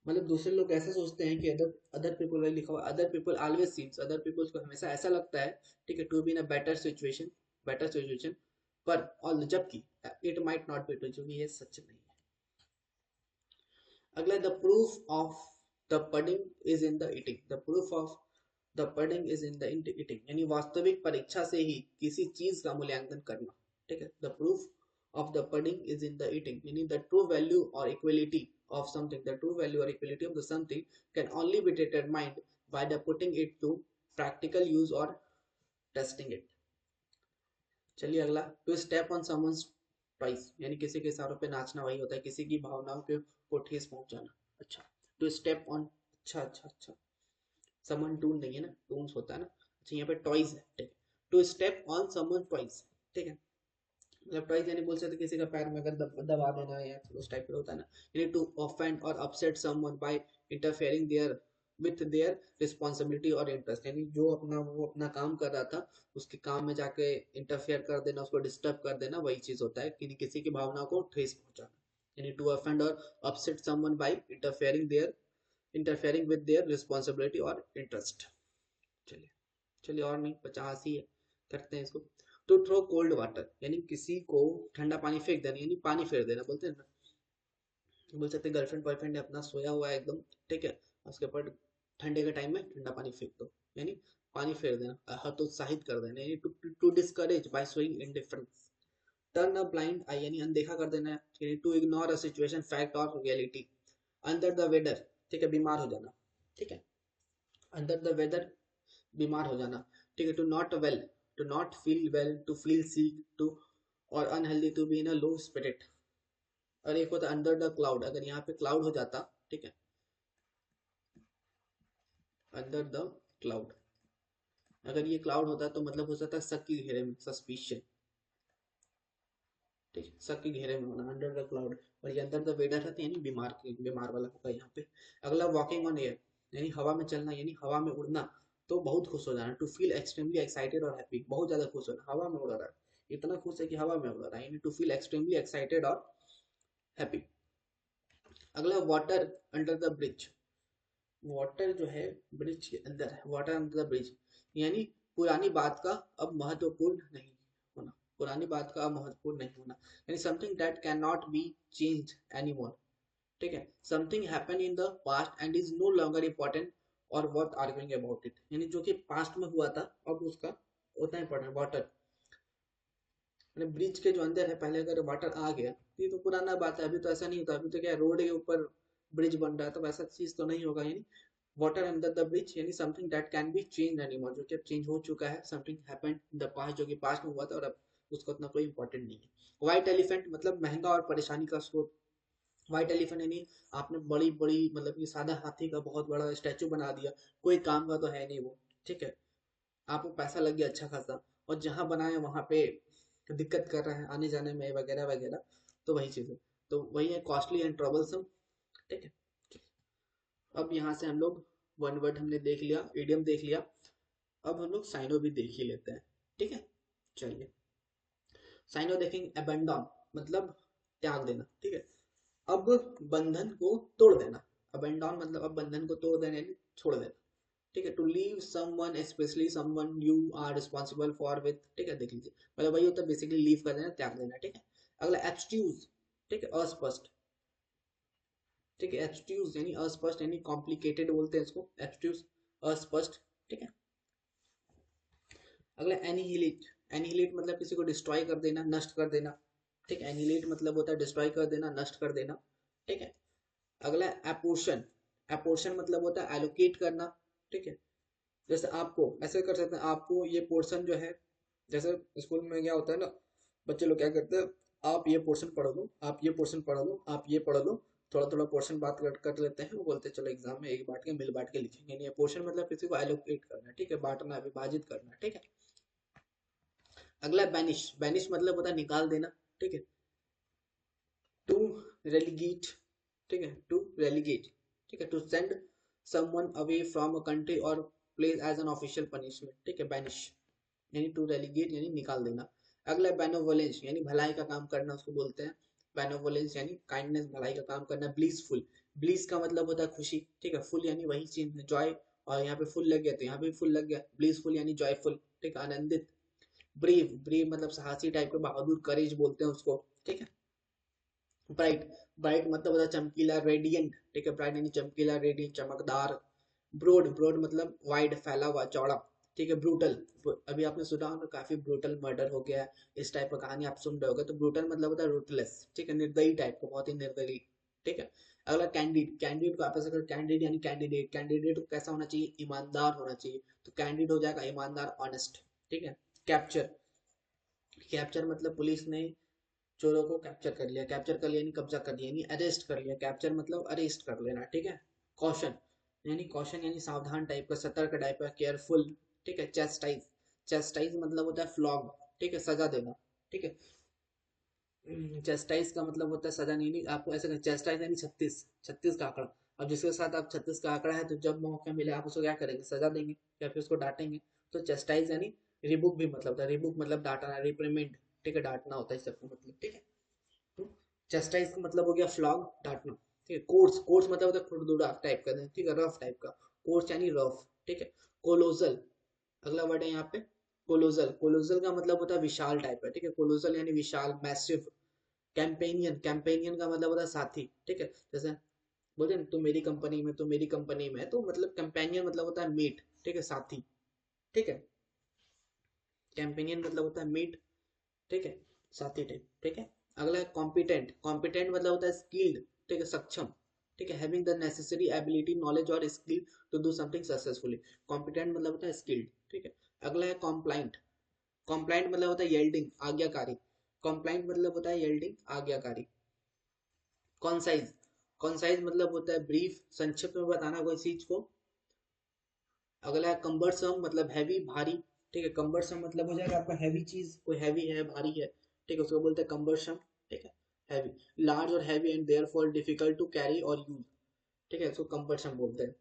मतलब दूसरे लोग ऐसा सोचते हैं कि अदर अदर पीपल वही लिखा हुआ, other people always seems, other peoples को हमेशा ऐसा लगता है, ठीक है, to be in a better situation, पर ऑल जबकि it might not be true, क्योंकि ये सच नहीं है। अगला the proof of the pudding is in the eating, the proof of the pudding is in the eating, यानी वास्तविक परीक्षा से ही किसी चीज का मूल्यांकन करना, ठीक है। The proof of the pudding is in the eating, यानी द ट्रू वैल्यू और equality of something, the true value or equality of the something can only be determined by the putting it to practical use or testing it। चलिए अगला, to step on someone's toes, यानी किसी के इशारों पे नाचना वही होता है, किसी की भावनाओं के को ठेस पहुंचाना। अच्छा, टू स्टेप ऑन, अच्छा, समवन टून नहीं है ना, टून्स होता है ना। अच्छा यहाँ पे टॉइज है, ठीक है। To step on someone toes, ठीक है। मतलब टॉइज यानी बोल सकते किसी का पैर में अगर दबा देना या उस टाइप का होता है ना। यानी to offend or upset someone by interfering their with their responsibility or interest, यानी जो अपना वो अपना काम कर रहा था उसके काम में जाके इंटरफेयर कर देना, उसको डिस्टर्ब कर देना, वही चीज होता है कि किसी की भावना को ठेस पहुंचाना, यानी to offend or upset someone by interfering with their responsibility or interest. चलिए चलिए और नहीं, 50 ही है, करते हैं इसको। टू थ्रो कोल्ड वाटर, यानी किसी को ठंडा पानी फेंक देना, यानी पानी फेर देना बोलते हैं ना। बोल सकते हैं गर्लफ्रेंड बॉयफ्रेंड अपना सोया हुआ है एकदम, ठीक है, उसके ऊपर ठंडे के टाइम में ठंडा पानी फेंक दो, यानी पानी फेर देना, हतोत्साहित कर देना, यानी to discourage by showing indifference. Turn a blind eye यानी अनदेखा कर देना, यानी to ignore a situation fact और रियलिटी। अंडर द वेदर, ठीक है, बीमार हो जाना, ठीक है। अंडर द वेदर, बीमार हो जाना, ठीक है। To not well, to not feel well, to feel sick, to और unhealthy, to be in a low spirit. और एक होता है अंडर द क्लाउड, अगर यहाँ पे क्लाउड हो जाता, ठीक है, अंडर द क्लाउड, अगर ये क्लाउड होता तो मतलब हो सकता है शक के घेरे में, सस्पिशन, ठीक है, शक के घेरे में होना, अंडर द क्लाउड। और ये अंदर द वेदर रहते यानी बीमार वाला होगा यहाँ पे। अगला वॉकिंग ऑन एयर, यानी हवा में चलना, यानी हवा में उड़ना, तो बहुत खुश हो जाना, टू फील एक्सट्रीमली एक्साइटेड और हैप्पी, बहुत ज्यादा खुश होना, हवा में उड़ रहा है, इतना खुश है कि हवा में उड़ रहा है, यानी टू फील एक्सट्रीमली एक्साइटेड और हैप्पी। अगला water under the bridge, water जो है ब्रिज के अंदर है, वाटर अंडर द ब्रिज, यानी पुरानी बात का अब महत्वपूर्ण नहीं होना, पुरानी बात का अब महत्वपूर्ण नहीं होना, यानी something that can not be change any more, ठीक है। Something happen in the past and is no longer important or worth arguing about it, यानी जो कि पास्ट में हुआ था अब उसका उतना इम्पोर्टेंट, वाटर मतलब ब्रिज के जो अंदर है, पहले अगर वाटर आ गया तो ये तो पुराना बात है, अभी तो ऐसा नहीं होता, अभी तो क्या रोड के ऊपर ब्रिज बन रहा है, तो वैसा चीज तो नहीं होगा, यानी वाटर अंडर द ब्रिज, यानी something that can be change anymore, जो कि अब चेंज हो चुका है, something happened in the past, जो कि पास्ट में हुआ था और अब उसका उतना कोई इंपॉर्टेंट नहीं है। व्हाइट एलिफेंट मतलब महंगा और परेशानी का स्रोत, व्हाइट एलिफेंट यानी आपने बड़ी बड़ी मतलब कि सादा हाथी का बहुत बड़ा स्टैचू बना दिया, कोई काम का तो है नहीं वो, ठीक है, आपको पैसा लग गया अच्छा खासा, और जहाँ बनाए वहां पे दिक्कत कर रहा है आने जाने में वगैरह वगैरह, तो वही चीज है, तो वही है कॉस्टली एंड ट्रबलसम, ठीक है। अब यहाँ से हम लोग वन वर्ड हमने देख लिया, इडियम देख लिया, अब हम लोग साइनो भी देख ही लेते हैं, ठीक है। चलिए, साइनो देखेंगे, अबेंडन मतलब त्याग देना, ठीक है। अब बंधन को तोड़ देना, अबेंडन मतलब अब बंधन को तोड़ देना यानी छोड़ देना, ठीक है। To leave someone specially someone you are responsible for with, ठीक है, देख लीजिए, मतलब वही होता है बेसिकली, लीव कर देना, त्याग देना, ठीक है। अगला एब्स्ट्यूज, ठीक है, अस्पष्ट, ठीक है, एब्स्ट्यूज यानी अस्पष्ट यानी कॉम्प्लिकेटेड बोलते हैं इसको, एब्स्ट्यूज अस्पष्ट, ठीक है। अगला एनिहिलेट, एनिहिलेट मतलब किसी को डिस्ट्रॉय कर देना, नष्ट कर देना, ठीक है, एनिहिलेट मतलब होता है डिस्ट्रॉय कर देना, नष्ट कर देना, ठीक है। अगला एपोर्शन, एपोर्शन मतलब होता है एलोकेट करना, ठीक है। जैसे आपको ऐसे कर सकते हैं, आपको ये पोर्शन जो है, जैसे स्कूल में क्या होता है ना, बच्चे लोग क्या करते हैं, आप ये पोर्शन पढ़ लो, आप ये पोर्शन पढ़ लो, आप ये पढ़ लो, थोड़ा थोड़ा पोर्शन बात कर लेते हैं, वो बोलते हैं चलो एग्जाम में एक बांट के मिल बांट के लिखेंगे, नहीं पोर्शन मतलब किसी को एलोकेट करना, ठीक है, बांटना विभाजित करना, ठीक है। अगला बैनिश, बैनिश मतलब होता है निकाल देना, ठीक है। टू रेलिगेट, ठीक है, टू रेलिगेट, ठीक है, to send someone away from a country और place as an official punishment, ठीक है, बैनिश यानी टू रेलिगेट यानी निकाल देना। अगला बेनोवोलेंस यानी भलाई का काम करना उसको बोलते हैं, बेनोवोलेंस यानी काइंडनेस, भलाई का काम करना। ब्लीसफुल, ब्लीस का मतलब होता है खुशी, ठीक है, फुल यानी वही चीज जॉय, और यहाँ पे फुल लग गया तो यहाँ पे फुल लग गया, ब्लीसफुल यानी जॉयफुल, ठीक है, आनंदित। ब्रेव, ब्रेव मतलब साहसी टाइप का, बहादुर, करेज बोलते हैं उसको, ठीक है। ब्राइट, ब्राइट मतलब होता है चमकीला, रेडियंट, ठीक है, ब्राइट यानी चमकीला, रेडियंट चमकदार। ब्रॉड, ब्रॉड मतलब वाइड फैला हुआ चौड़ा, ठीक है। ब्रूटल, अभी आपने सुना होगा काफी ब्रूटल मर्डर हो गया है, इस टाइप का कहानी आप सुन रहे होगे, तो ब्रूटल मतलब होता है रूटलेस, ठीक है, निर्दयी टाइप का, बहुत ही निर्दयी, ठीक है। अगला कैंडिड, कैंडिड को आप ऐसे कर, कैंडिड यानी कैंडिडेट, कैंडिडेट कैसा होना चाहिए, ईमानदार होना चाहिए, तो कैंडिड हो जाएगा ईमानदार, ऑनेस्ट, ठीक है। कैप्चर, कैप्चर मतलब पुलिस ने चोरों को कैप्चर कर लिया, कैप्चर कर लिया यानी कब्जा कर लिया यानी अरेस्ट कर लिया, कैप्चर मतलब अरेस्ट कर लेना, ठीक है। कॉशन, यानी कॉशन यानी सावधान टाइप का, सतर्क टाइप का, केयरफुल, ठीक है। चेस्टाइज, चेस्टाइज मतलब होता है फ्लॉग, ठीक है, सजा देना, ठीक है। चेस्टाइज का मतलब होता है सजा, नहीं, नहीं आपको ऐसा चेस्टाइज यानी 36, 36 का आंकड़ा, अब जिसके साथ आप 36 का आंकड़ा है तो जब मौका मिले आप उसको क्या करेंगे, सजा देंगे या फिर उसको डांटेंगे, तो चेस्टाइज यानी रिबुक भी मतलब था, रिबुक मतलब डांटना, रिप्रिमेंड, ठीक है, डांटना होता है इस सबका मतलब, ठीक है। तो चेस्टाइज का मतलब हो गया फ्लॉग, डांटना, ठीक है। कोर्स, कोर्स मतलब होता है खुरदुरा टाइप का, ठीक है, रफ टाइप का, कोर्स यानी रफ, ठीक है। कोलोजल, अगला वर्ड है यहाँ पे कोलोजल, कोलोजल का मतलब होता है विशाल टाइप का, ठीक है, कोलोजल यानी विशाल, मैसिव। कैंपेनियन, कैंपेनियन का मतलब होता है साथी, ठीक है, जैसे बोलते हैं तुम मेरी कंपनी में, तुम मेरी कंपनी में, तो मतलब कंपेनियन मतलब होता है मीट, ठीक है, साथी, ठीक है। कैंपेनियन मतलब होता है मीट, ठीक है, साथी टाइप, ठीक है। अगला है कॉम्पिटेंट, कॉम्पिटेंट मतलब होता है स्किल्ड, ठीक है, सक्षम, ठीक है, having the necessary ability knowledge और skill to do something successfully, competent मतलब होता है स्किल्ड, ठीक है। अगला है कॉम्प्लाइंट, कॉम्प्लाइंट मतलब होता है येल्डिंग, आज्ञाकारी, कॉम्प्लाइंट मतलब होता है येल्डिंग, आज्ञाकारी। कॉन्साइज, कॉन्साइज मतलब होता है ब्रीफ, संक्षिप्त में बताना कोई चीज को। अगला है कम्बरसम मतलब हैवी, भारी, ठीक है, कम्बरसम मतलब हो जाएगा आपका हैवी चीज, कोई हैवी है, भारी है, ठीक है, उसको बोलते हैं कम्बरसम, ठीक है, heavy. Large or heavy and therefore difficult to carry or use, ठीक है, इसको कम्बरसम बोलते हैं।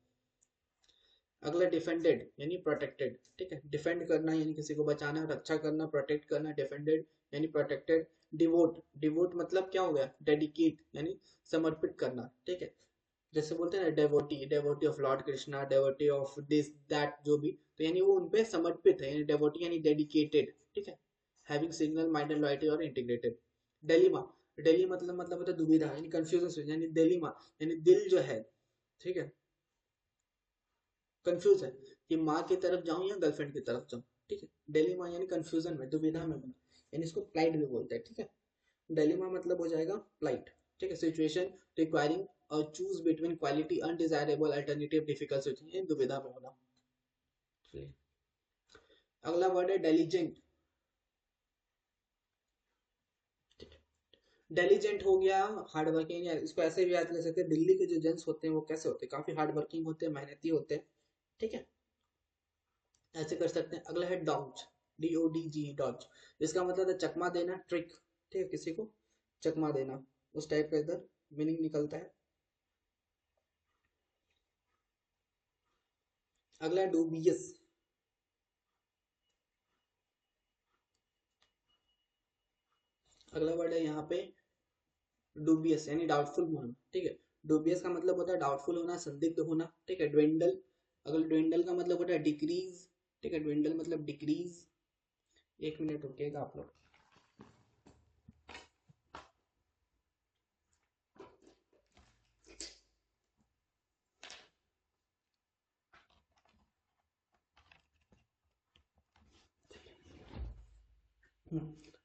अगला डिफेंडेड यानी प्रोटेक्टेड, ठीक है, डिफेंड करना यानी किसी को बचाना, रक्षा करना, प्रोटेक्ट करना, डिफेंडेड यानी प्रोटेक्टेड। डिवोट, डिवोट मतलब क्या हो गया, डेडिकेट यानी समर्पित करना, ठीक है, जैसे बोलते हैं ना devotee, devotee of Lord Krishna, devotee of this that, जो भी, तो यानी वो उनपे समर्पित है, यानी डेवोटी यानी डेडिकेटेड, ठीक है। हैविंग सिग्नल माइंडेड लॉयल्टी और इंटीग्रेटेड। डेलीमा, डेली मतलब होता है दुविधा यानी कंफ्यूजन, यानी डेलीमा यानी दिल जो है, ठीक है, कंफ्यूज है कि माँ की तरफ जाऊं या गर्लफ्रेंड की तरफ जाऊं, ठीक है। डेलीमा यानी कंफ्यूजन में, दुविधा में बना, यानी इसको प्लाइट भी बोलते हैं, ठीक है। डिलेमा मतलब हो जाएगा प्लाइट, ठीक है, सिचुएशन रिक्वायरिंग और choose between quality undesirable alternative difficult situation, दुविधा में होना। चलिए, अगला वर्ड है डेलीजेंट, डेलीजेंट हो गया, हार्ड वर्किंग, या इसको ऐसे भी याद कर सकते हैं, दिल्ली के जो जेंट्स होते हैं वो कैसे होते हैं, काफी हार्ड वर्किंग होते हैं, मेहनती होते हैं, ठीक है, ऐसे कर सकते हैं। अगला है डॉज, DODG, डॉज, इसका मतलब है चकमा देना, ट्रिक, ठीक है, किसी को चकमा देना, उस टाइप का इधर मीनिंग निकलता है। अगला है डूबियस, अगला वर्ड है यहाँ पे डूबियस, यानी डाउटफुल होना, ठीक है, डूबियस का मतलब होता है डाउटफुल होना, संदिग्ध होना, ठीक है। ड्वेंडल, अगला ड्वेंडल का मतलब होता है डिक्रीज, ठीक है, ड्वेंडल मतलब डिक्रीज। एक मिनट रुकिएगा आप लोग।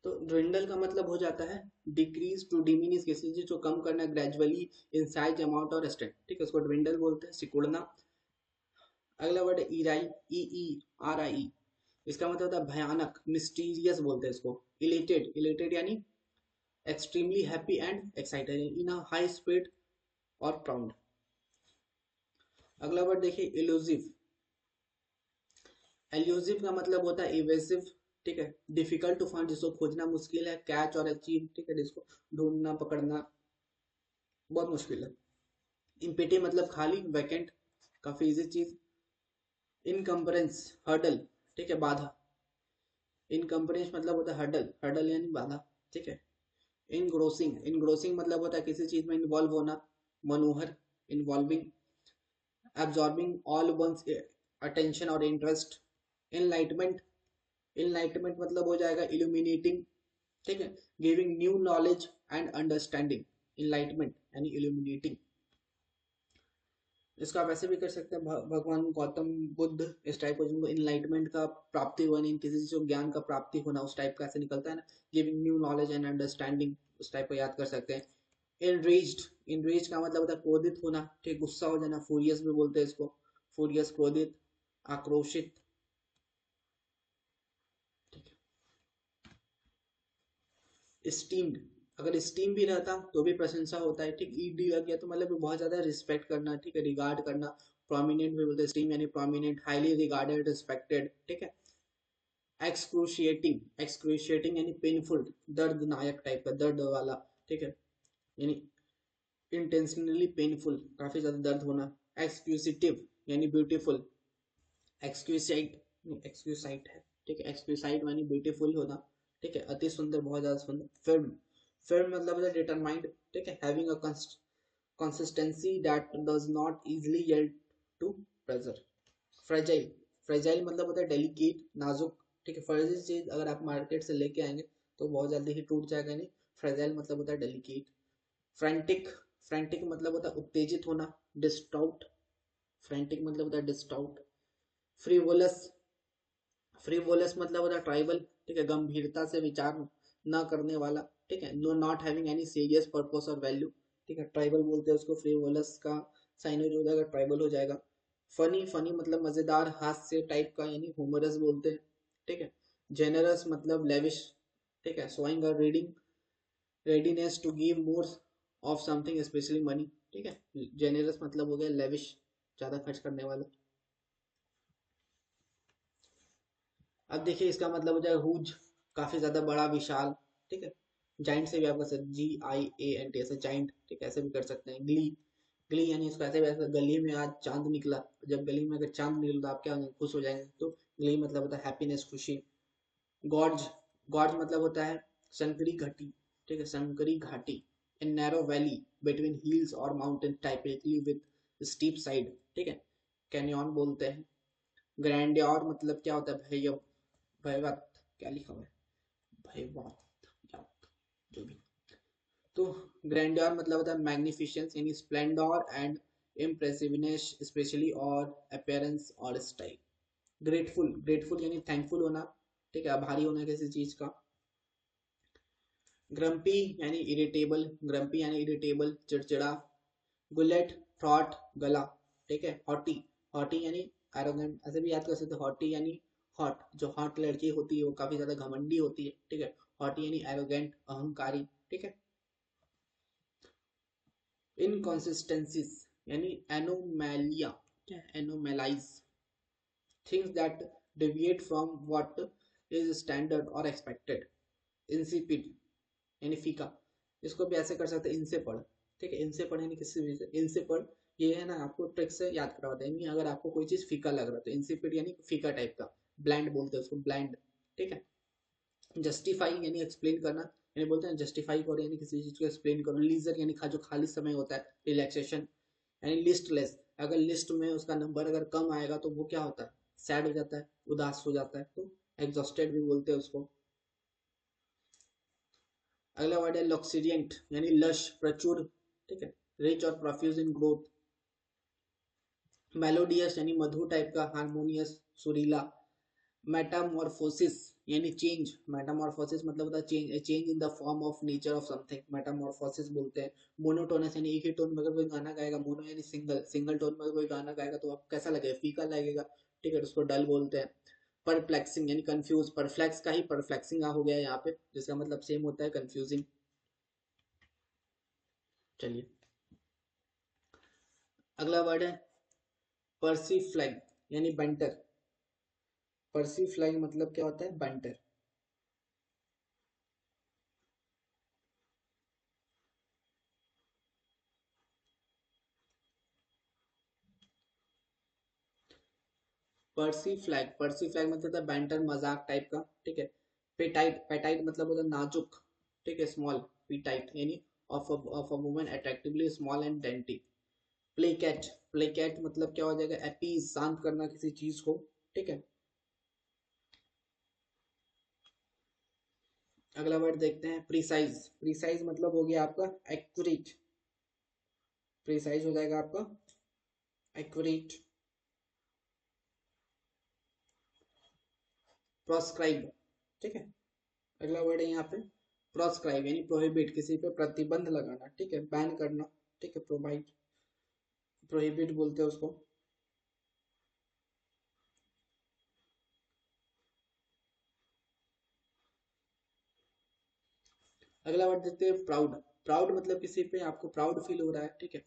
तो ड्विंडल का मतलब हो जाता है डिक्रीज टू डिमिनिश, किसी चीज को कम करना ग्रेजुअली इन साइज, अमाउंट और स्ट्रेंथ, ठीक है, उसको ड्विंडल बोलते हैं, सिकुड़ना। अगला वर्ड है ईराई, EERI, इसका मतलब होता है भयानक, मिस्टीरियस बोलते हैं इसको। इलेटेड, इलेटेड यानी extremely happy and excited, in a high speed और प्राउड। अगला वर्ड देखिए इल्यूसिव, एल्यूसिव का मतलब होता है इवेसिव, ठीक है, डिफिकल्ट टू फाइंड, जिसको खोजना मुश्किल है, कैच और अचीव, ठीक है, जिसको ढूंढना पकड़ना बहुत मुश्किल है। इम्पिटी मतलब खाली, वैकेंट, काफी इजी चीज। इनकम्बरेंस, हर्डल, ठीक है, बाधा, इनकम्बरेंस मतलब होता है हर्डल, हर्डल यानी बाधा, ठीक है। इनग्रोसिंग, इनग्रोसिंग मतलब होता है किसी चीज में इन्वॉल्व होना, मनोहर, involving. Absorbing all one's attention और इंटरेस्ट। इनलाइटमेंट, इनलाइटमेंट मतलब हो जाएगा इल्यूमिनेटिंग, ठीक है, giving new knowledge and understanding, enlightenment यानी इल्यूमिनेटिंग। इसका आप ऐसे भी कर सकते हैं, भगवान गौतम बुद्ध, इस टाइप को, जिनको इनलाइटमेंट का प्राप्ति हुआ, नहीं किसी चीज को ज्ञान का प्राप्ति होना, उस टाइप का ऐसे निकलता है ना, giving new knowledge and understanding, उस टाइप को याद कर सकते हैं। इनरेज्ड, इनरेज का मतलब होता है क्रोधित होना, ठीक, गुस्सा हो जाना, फूरियस भी बोलते हैं इसको, फूरियस, क्रोधित, आक्रोशित, ठीक है। स्टीम्ड, अगर स्टीम भी रहता तो भी प्रशंसा होता है, ठीक, ईडी लग गया तो मतलब बहुत ज्यादा रिस्पेक्ट करना, ठीक है, रिगार्ड करना। प्रोमिनेंट भी बोलते हैं स्टीम यानी प्रोमिनेंट, हाईली रिगार्डेड, रिस्पेक्टेड, ठीक है। एक्सक्रूशिएटिंग, एक्सक्रूशिएटिंग यानी पेनफुल, दर्दनायक टाइप का, दर्द वाला, ठीक है, यानी इंटेंशनली पेनफुल, काफी ज्यादा दर्द होना। एक्सक्यूसिटिव यानी ब्यूटीफुल, एक्सक्यूसाइट, एक्सक्यूसाइट है, ठीक है, एक्सक्यूसाइट यानी ब्यूटीफुल होना, ठीक है, अति सुंदर, बहुत ज्यादा सुंदर। फिल्म, फिल्म मतलब होता है डिटरमाइंड, ठीक है, having a consistency that does not easily yield to pressure। Fragile, fragile मतलब होता है डेलिकेट, नाजुक, ठीक है, फ्रेजाइल चीज अगर आप मार्केट से लेके आएंगे तो बहुत जल्दी ही टूट जाएगा, नहीं, फ्रेजाइल मतलब होता है डेलिकेट। फ्रैंटिक, फ्रैंटिक मतलब होता है उत्तेजित होना, डिस्टाउट, फ्रैंटिक मतलब होता है डिस्टाउट। फ्रीवोलस, फ्रीवोलस मतलब होता है ट्राइबल, ठीक है, गंभीरता से विचार न करने वाला, ठीक है, no not having any serious purpose or value, ठीक है, ट्राइबल बोलते हैं उसको। फ्रीवोलस का साइन हो जाएगा, ट्राइबल हो जाएगा। फनी, फनी मतलब मजेदार, हास्य टाइप का, यानी ह्यूमरस बोलते हैं, ठीक है। जेनरस मतलब लेविश, ठीक है, showing a reading readiness to give more of something specially money, ठीक है, जेनरस मतलब हो गया लेविश, ज्यादा खर्च करने वाला। अब देखिए इसका मतलब हो जाएगा हुज, काफी ज्यादा बड़ा, विशाल, ठीक है। जाइंट से भी आप कर सकते, GIANT, ऐसे जाइंट, ठीक है, ऐसे भी कर सकते हैं। ग्ली, ग्ली यानी इसको ऐसे वैसे, गली में आज चांद निकला, जब गली में अगर चांद निकला तो आप क्या होंगे, खुश हो जाएंगे, तो ग्ली मतलब होता है हैप्पीनेस, खुशी। गॉर्ज, गॉर्ज मतलब होता है संकरी घाटी, ठीक है, संकरी घाटी। In narrow valley between hills और mountain, typically with steep side, ठीक है, कैनियन बोलते हैं। ग्रैंड्योर मतलब क्या होता है, भैया, भयवत, क्या लिखा हुआ है, भयवत, या जो भी। तो ग्रैंडर मतलब होता है मैग्निफिसेंस, यानी स्प्लेंडर एंड इम्प्रेसिवनेस, स्पेशली और अपीयरेंस और स्टाइल। ग्रेटफुल, ग्रेटफुल यानी थैंकफुल होना, ठीक है, आभारी होना किसी चीज का। ग्रम्पी यानी इरिटेबल, ग्रम्पी यानी इरिटेबल, चिड़चिड़ा। गुलेट, फ्रॉट, गला, ठीक है। हॉटी, हॉटी यानी एरोगेंट, ऐसे भी याद कर सकते हो, हॉटी यानी हॉट, जो हॉट लड़की होती है वो काफी ज्यादा घमंडी होती है, ठीक है, हॉटी यानी एरोगेंट, अहंकारी, ठीक है। इनकॉन्सिस्टेंसीज यानी एनोमैलिया, क्या anomalies, things that deviate from what is standard और एक्सपेक्टेड। इंसिपिड यानी फीका, इसको भी ऐसे कर सकते हैं इनसे पढ़, ठीक है, इनसे पढ़ यानी किसी भी से इनसे पढ़, ये है ना आपको ट्रिक से याद करवा देंगे। अगर आपको कोई चीज फीका लग रहा है तो इंसिपिड यानी फीका टाइप का, ब्लैंड बोलते हैं उसको, ब्लैंड, ठीक है। जस्टिफाई यानी एक्सप्लेन करना, यानी बोलते हैं जस्टिफाई करो यानी किसी चीज को एक्सप्लेन करो। लीजर यानी जो खाली समय होता है, रिलैक्सेशन। यानी लिस्टलेस, अगर लिस्ट में उसका नंबर अगर कम आएगा तो वो क्या होता है, सैड हो जाता है, उदास हो जाता है, तो एग्जॉस्टेड भी बोलते हैं उसको। अगला वर्ड है लक्सीरियंट यानी लश, प्रचुर, ठीक है, रिच और प्रोफ्यूज इन ग्रोथ। मेलोडियस यानी मधुर टाइप का, हारमोनियस, सुरीला। मेटामॉर्फोसिस यानी चेंज, मेटामॉर्फोसिस मतलब होता है change, change in the form of nature of something, Metamorphosis बोलते हैं। मोनोटोनस यानी एक ही टोन में अगर कोई गाना गाएगा, मोनो यानी सिंगल, सिंगल टोन में अगर कोई गाना गाएगा तो आप कैसा लगेगा, फीका लगेगा, ठीक है, तो उसको डल बोलते हैं। परप्लेक्सिंग यानी कंफ्यूज, परफ्लेक्स का ही परफ्लेक्सिंग हो गया यहाँ पे, जिसका मतलब सेम होता है कंफ्यूजिंग। चलिए अगला वर्ड है पर्सीफ्लैग यानी बंटर। पर्सीफ्लैग मतलब क्या होता है, बंटर। पर्सीफ्लैग, पर्सीफ्लैग मतलब होता है बैंटर, मजाक टाइप का, ठीक है। पेटाइट, पेटाइट मतलब होता है नाजुक, ठीक है, स्मॉल। पीटाइट यानी of a woman attractively small and dainty. Placket, placket मतलब क्या हो जाएगा, अपीज, शांत करना किसी चीज को, ठीक है। अगला वर्ड देखते हैं प्रिसाइज, प्रिसाइज मतलब हो गया आपका एक्यूरेट, प्रिसाइज हो जाएगा आपका एक्यूरेट। प्रोस्क्राइब, ठीक है। अगला वर्ड है यहाँ पे प्रोस्क्राइब यानी प्रोहिबिट, किसी पे प्रतिबंध लगाना, ठीक है, बैन करना, ठीक है, प्रोवाइड, प्रोहिबिट बोलते हैं उसको। अगला वर्ड देखते हैं प्राउड, प्राउड मतलब किसी पे आपको प्राउड फील हो रहा है, ठीक है।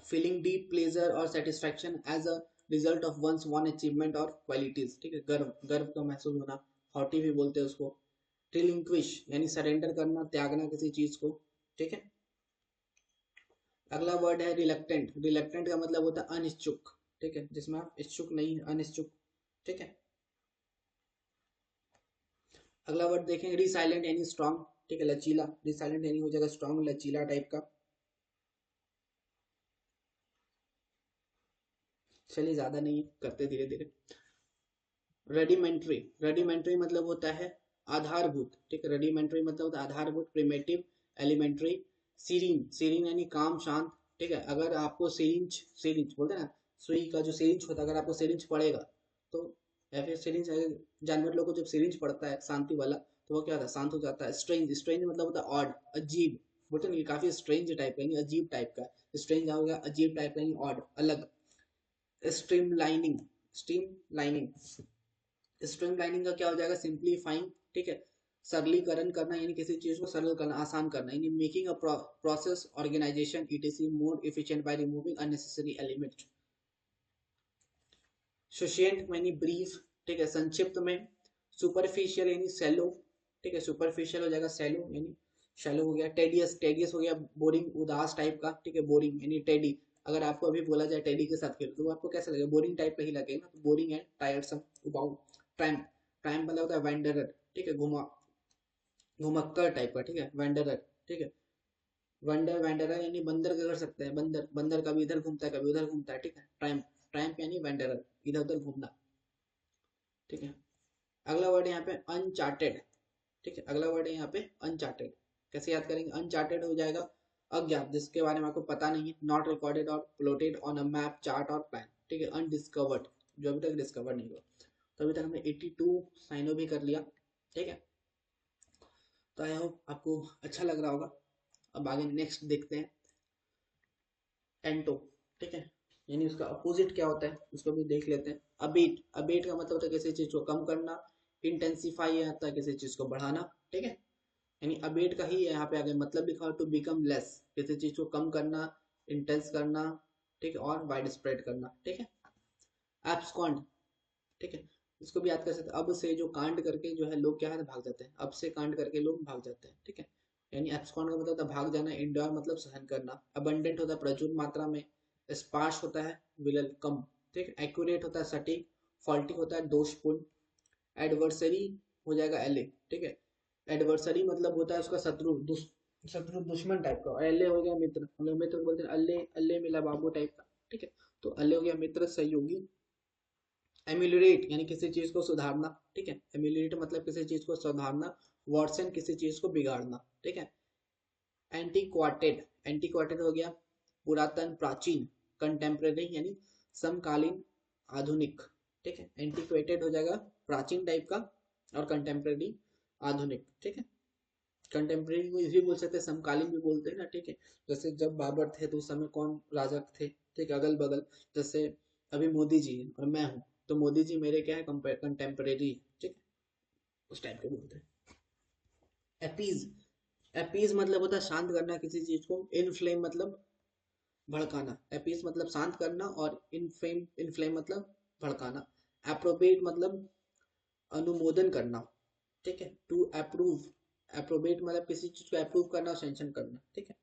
Feeling deep pleasure or satisfaction as a result of one's one achievement or qualities, ठीक है, गर्व, गर्व का महसूस होना, हॉटी भी बोलते हैं उसको। रिलिंक्विश यानी सरेंडर करना, त्यागना किसी चीज को, ठीक है। अगला वर्ड है रिलक्टेंट, रिलक्टेंट का मतलब होता है अनिच्छुक, ठीक है, जिसमें आप इच्छुक नहीं, अनिच्छुक, ठीक है। अगला वर्ड देखेंगे रिसाइलेंट यानी स्ट्रॉन्ग, ठीक है, लचीला, रिसाइलेंट यानी हो जाएगा स्ट्रॉन्ग, लचीला टाइप का। चलिए ज्यादा नहीं करते, धीरे धीरे। रेडिमेंट्री, रेडिमेंट्री मतलब होता है आधारभूत, ठीक है, रेडिमेंट्री मतलब होता है आधारभूत, प्रिमेटिव, एलिमेंट्री। सीरीन, सीरीन यानी काम, शांत, ठीक है। अगर आपको सिरिंज, सिरिंज बोलते हैं ना, सुई का जो सिरिंज होता है, अगर आपको सिरिंज पड़ेगा तो, या फिर सिरिंज, जानवर लोग को जब सिरिंज पड़ता है शांति वाला तो वो क्या होता है, शांत हो जाता है। स्ट्रेंज, स्ट्रेंज मतलब होता है ऑड, अजीब, बोलते हैं ना, ये काफी स्ट्रेंज टाइप का यानी अजीब टाइप का, स्ट्रेंज हो गया अजीब टाइप का यानी ऑड, अलग। Stream lining, stream lining, stream lining का क्या हो जाएगा, सिंप्लीफाइंग, ठीक है, सरलीकरण करना यानी किसी चीज को सरल करना, आसान करना, यानी making a process organization etc more efficient by removing unnecessary element. Succinct यानी ब्रीफ, ठीक है, संक्षिप्त में। सुपरफिशियल यानी सेलो, ठीक है, सुपरफिशियल हो जाएगा सेलो यानी शैलो हो गया। टेडियस, टेडियस हो गया बोरिंग, उदास टाइप का, ठीक है, बोरिंग यानी टेडी। अगर आपको अभी बोला जाए टेडी के साथ खेलो तो आपको कैसा लगेगा, बोरिंग टाइप का ही लगेगा ना, तो बोरिंग है, टायरसम, उबाऊ। ट्रैम्प, ट्रैम्प मतलब होता है वेंडरर, ठीक है, घुमा, घुमक्कर टाइप का, ठीक है, वेंडरर, ठीक है। वंडर, वेंडरर यानी बंदर का कर सकते हैं, बंदर, बंदर कभी इधर घूमता है कभी उधर घूमता है, ठीक है। ट्रैम्प, ट्रैम्प यानी वेंडरर, इधर उधर घूमना, ठीक है। अगला वर्ड है यहाँ पे अनचार्टेड, ठीक है, अगला वर्ड है यहाँ पे अनचार्टेड। कैसे याद करेंगे, अनचार्टेड हो जाएगा अज्ञात, जिसके बारे में आपको पता नहीं है, नॉट रिकॉर्डेड और plotted on a map, chart और प्लान, ठीक है। अनडिस्कवर्ड, जो अभी तक डिस्कवर नहीं हुआ। तो अभी तक हमने 82 साइनो भी कर लिया, ठीक है। तो आई होप आपको अच्छा लग रहा होगा। अब आगे नेक्स्ट देखते हैं एंटो, ठीक है, यानी उसका अपोजिट क्या होता है उसको भी देख लेते हैं। अबेट, अबेट का मतलब होता है किसी चीज को कम करना। इंटेंसिफाई आता है किसी चीज को बढ़ाना, ठीक है। यानी अबेट का ही यहाँ पे आ गया मतलब लिखा हो टू बिकम लेस, किसी चीज को कम करना, इंटेंस करना, ठीक है, और वाइड स्प्रेड करना, ठीक है। एब्सकॉन्ड, ठीक है, इसको भी याद कर सकते हैं। अब से जो कांड करके जो है लोग क्या है भाग जाते हैं, अब से कांड करके लोग भाग जाते हैं, ठीक है। यानी एब्सकॉन्ड का मतलब था भाग जाना, इंडोर मतलब सहन करना, अबंडेंट होता है प्रचुर मात्रा में, स्पार्स होता है विरल कम, ठीक है, एक्यूरेट होता है सटीक, फॉल्टी होता है दोषपूर्ण, एडवर्सरी हो जाएगा एले, ठीक है। एडवर्सरी मतलब होता है उसका शत्रु, शत्रु दुश्मन टाइप का, और एले हो गया मित्र, हम लोग मित्र बोलते हैं अल्ले, अल्ले मिला बाबू टाइप का, ठीक है। तो अल्ले हो गया मित्र सहयोगी। एम्यूलरेट यानी किसी चीज को सुधारना, ठीक है, एम्यूलरेट मतलब किसी चीज को सुधारना, वर्सन किसी चीज को बिगाड़ना, ठीक है। एंटीक्वाटेड, एंटीक्वाटेड हो गया पुरातन प्राचीन, कंटेम्प्रेरी यानी समकालीन आधुनिक, ठीक है। एंटीक्वेटेड हो जाएगा प्राचीन टाइप का, और कंटेम्प्रेरी आधुनिक, ठीक है। कंटेम्प्रेरी को भी बोल सकते हैं, समकालीन भी बोलते हैं ना, ठीक है। जैसे जब बाबर थे तो उस समय कौन राजा थे, ठीक है, अगल बगल। जैसे अभी मोदी जी हैं और मैं हूँ, तो मोदी जी मेरे क्या है कंटेम्प्रेरी, ठीक है, उस टाइप के बोलते हैं। एपीज, एपीज मतलब होता है शांत करना किसी चीज को, इनफ्लेम मतलब भड़काना, एपीज मतलब शांत करना, और इनफ्लेम, इनफ्लेम मतलब भड़काना। अप्रोप्रिएट मतलब अनुमोदन करना, ठीक है, टू अप्रूव, अप्रोबेट मतलब किसी चीज को अप्रूव करना और सेंक्शन करना, ठीक है।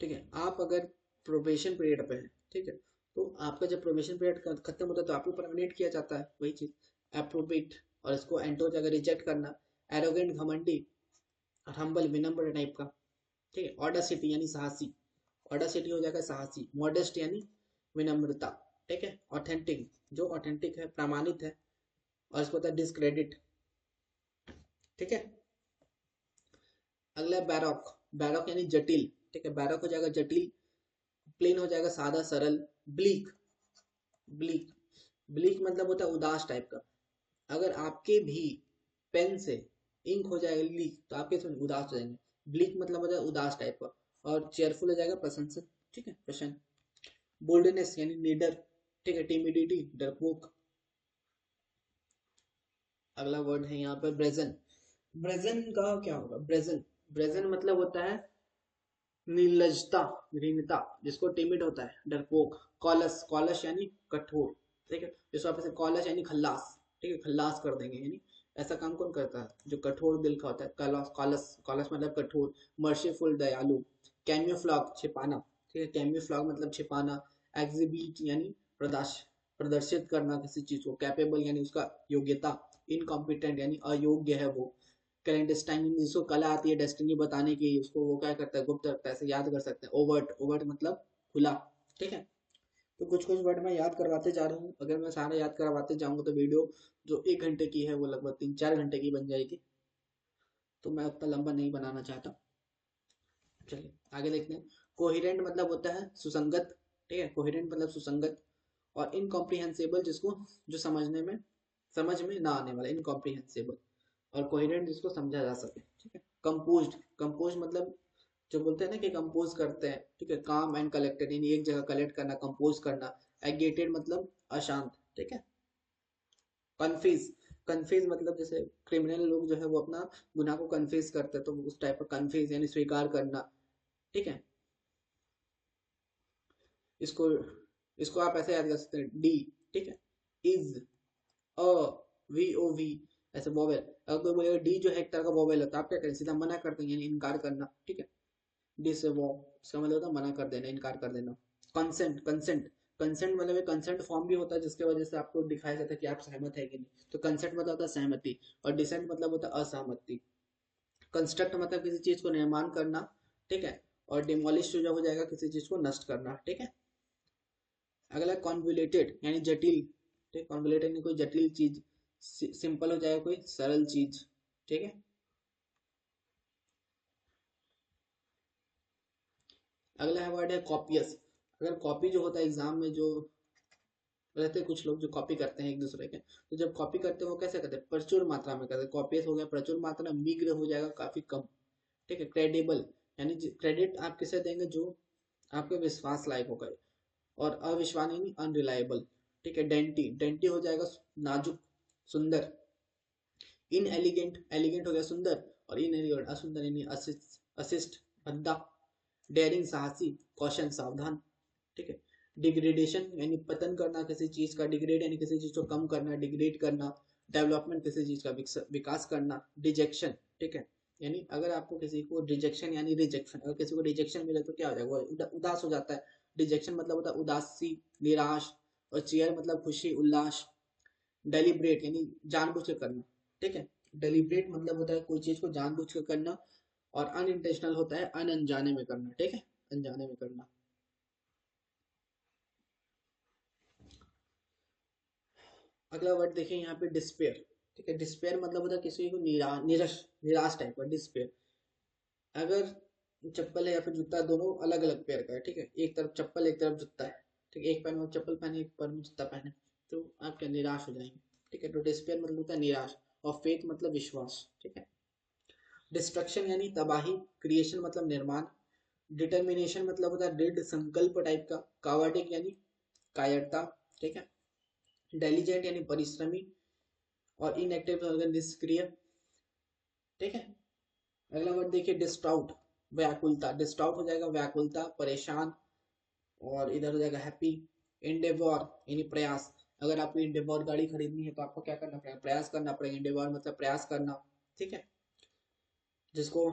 ठीक है, आप अगर प्रोबेशन पीरियड पे हैं, ठीक है, तो आपका जब प्रोबेशन पीरियड खत्म होता है तो आपको परमानेंट किया जाता है, वही चीज अप्रोबेट। और इसको एंटो जगह रिजेक्ट करना, एरोगेंट घमंडी, और हम्बल विनम्र टाइप का, ठीक है। ऑडासिटी यानी साहसी, ऑडासिटी हो जाएगा साहसी। मॉडेस्ट यानी विनम्रता, ठीक है। ऑथेंटिक, जो ऑथेंटिक है प्रमाणित है। और इसको होता है डिस्क्रेडिट, ठीक है। अगला है बैरॉक, बैरॉक यानी जटिल, ठीक है, बैरॉक हो जाएगा जटिल। प्लेन हो जाएगा सादा सरल। ब्लीक, ब्लीक, ब्लीक मतलब होता है उदास टाइप का। अगर आपके भी पेन से इंक हो जाएगा लीक तो आपके इसमें उदास हो जाएंगे। ब्लीक मतलब हो जाएगा उदास टाइप का। और चेयरफुल हो जाएगा प्रशंसक, ठीक है, प्रसन्न। बोल्डनेस यानी लीडर, ठीक है, टिमिडिटी डरपोक। अगला वर्ड है यहाँ पे ब्रेजन, ब्रेजन का क्या होगा, ब्रेजन, ब्रेजन मतलब होता है निर्लजता, घृणता, जिसको टिमिड होता है डरपोक। कॉलस, कॉलस यानी कठोर, ठीक है, जिसको आप ऐसे कॉलस यानी खल्लास, ठीक है, खल्लास कर देंगे, यानी ऐसा काम कौन करता है जो कठोर दिल का होता है, कॉलस, कॉलस, कॉलस मतलब कठोर। मर्सीफुल दयालु। कैम्यूफ्लॉग छिपाना, ठीक है, कैम्यूफ्लॉग मतलब छिपाना। एग्जिबिट यानी प्रदर्शित करना किसी चीज को। कैपेबल यानी उसका योग्यता। इनकॉम्पिटेंट यानी अयोग्य है वो। क्लैंडस्टाइन जिसको कला आती है डेस्टिनी बताने की, उसको वो क्या करता है गुप्त रखता है, ऐसे याद कर सकते हैं। ओवर्ट, ओवर्ट मतलब खुला, ठीक है। तो कुछ कुछ वर्ड मैं याद करवाते जा रहा हूँ, अगर मैं सारा याद करवाते जाऊंगा तो वीडियो जो 1 घंटे की है वो लगभग 3-4 घंटे की बन जाएगी, तो मैं उतना लंबा नहीं बनाना चाहता। चलिए आगे देखते हैं। कोहिरेंट मतलब होता है सुसंगत, ठीक है, कोहिरेंट मतलब सुसंगत। और इनकॉम्प्रिहेंसिबल जिसको, जो समझने में, समझ में ना आने वाला, इनकॉम्प्रिहेंसिबल। और कोहिरेंट जिसको समझा जा सके, ठीक है। कंपोज्ड, कंपोज मतलब जो बोलते हैं ना कि कंपोज करते हैं, ठीक है, काम एंड कलेक्टेड यानी एक जगह कलेक्ट करना, कंपोज करना। एगेटेड मतलब अशांत, ठीक है। कन्फ्यूज, कन्फ्यूज मतलब जैसे क्रिमिनल लोग जो है वो अपना गुनाह को कन्फ्यूज करते हैं, तो उस टाइप का कन्फ्यूज यानी स्वीकार करना, ठीक है। इसको, इसको आप ऐसे याद कर सकते हैं डी, ठीक है। Is, a, V O V, ऐसे वोवेल। अगर कोई बोलेगा डी जो है एक तरह का वोवेल होता है, आप क्या करें सीधा मना करते हैं, यानी इनकार करना, ठीक है। डिस वो, इसका मतलब होता है मना कर देना, इनकार कर देना। कंसेंट, कंसेंट, कंसेंट मतलब एक कंसेंट फॉर्म भी होता है जिसके वजह से आपको दिखाया जाता है कि आप सहमत है कि नहीं, तो कंसेंट मतलब होता है सहमति। और डिसेंट मतलब होता है असहमति। कंस्ट्रक्ट मतलब किसी चीज को निर्माण करना, ठीक है। और डिमोलिश जो हो जाएगा किसी चीज को नष्ट करना, ठीक है। अगला कॉन्वुलेटेड यानी जटिल, ठीक, कॉन्वुलेटेड यानी कोई जटिल चीज। सिंपल हो जाएगा कोई सरल चीज, ठीक है। अगला है वर्ड है कॉपियस। अगर कॉपी जो होता है एग्जाम में जो रहते हैं कुछ लोग जो कॉपी करते हैं एक दूसरे के, तो जब कॉपी करते हैं वो कैसे करते हैं, प्रचुर मात्रा में करते हैं। कॉपियस हो गया प्रचुर मात्रा, मीग्र हो जाएगा काफी कम, ठीक है। क्रेडिबल यानी क्रेडिट आप किसे देंगे जो आपके विश्वास लायक होगा। और अविश्वसनीय यानी अनरिलायबल, ठीक है। डेंटी, डेंटी हो जाएगा नाजुक, सुंदर। इन एलिगेंट, एलिगेंट हो गया सुंदर, और इन एलिगेंट असुंदर यानी अशिष्ट, भद्दा। डेयरिंग साहसी, कौशन सावधान, ठीक है। डिग्रेडेशन यानी पतन करना किसी चीज का, डिग्रेड यानी किसी चीज को कम करना, डिग्रेड करना। डेवलपमेंट किसी चीज का विकास करना। डिजेक्शन, ठीक है, यानी अगर आपको किसी को रिजेक्शन यानी रिजेक्शन, अगर किसी को रिजेक्शन मिले तो क्या हो जाएगा, वो उदास हो जाता है। डिजेक्शन मतलब होता है उदासी, निराश। और चीयर मतलब खुशी, उल्लास। डेलिब्रेट यानी जानबूझ के करना, ठीक है। डेलिब्रेट मतलब होता है कोई चीज को जानबूझ के करना। और अनइंटेंशनल होता है अनजाने में करना, ठीक है, अनजाने में करना। अगला वर्ड देखिए यहाँ पे डिस्पेयर, ठीक है। डिस्पेयर मतलब होता है किसी को निराश, निराश टाइप का, डिस्पेयर। अगर चप्पल है या फिर जूता, दोनों अलग अलग पेयर का है, ठीक है, एक तरफ चप्पल एक तरफ जूता है, ठीक है, एक पैर में चप्पल पहने एक पैर में जूता पहने, तो आप क्या निराश हो जाएंगे, ठीक है। तो डिस्पेयर मतलब होता है निराश। और फेथ मतलब विश्वास, ठीक है। डिस्ट्रक्शन यानी तबाही, क्रिएशन मतलब निर्माण। डिटर्मिनेशन मतलब होता है दृढ़ संकल्प टाइप का। कावर्डिक यानी कायरता, ठीक है। डेलीजेंट यानी परिश्रमी। और इनएक्टिव अगर निष्क्रिय, ठीक है। अगला वर्ड देखिए डिस्ट्राउट, व्याकुलता। डिस्ट्राउट हो जाएगा व्याकुलता, परेशान। और इधर हो जाएगा हैप्पी। इंडेवोर यानी प्रयास। अगर आपको इंडेवोर गाड़ी खरीदनी है तो आपको क्या करना पड़ेगा, प्रयास करना पड़ेगा। इंडेवोर मतलब प्रयास करना, ठीक है। जिसको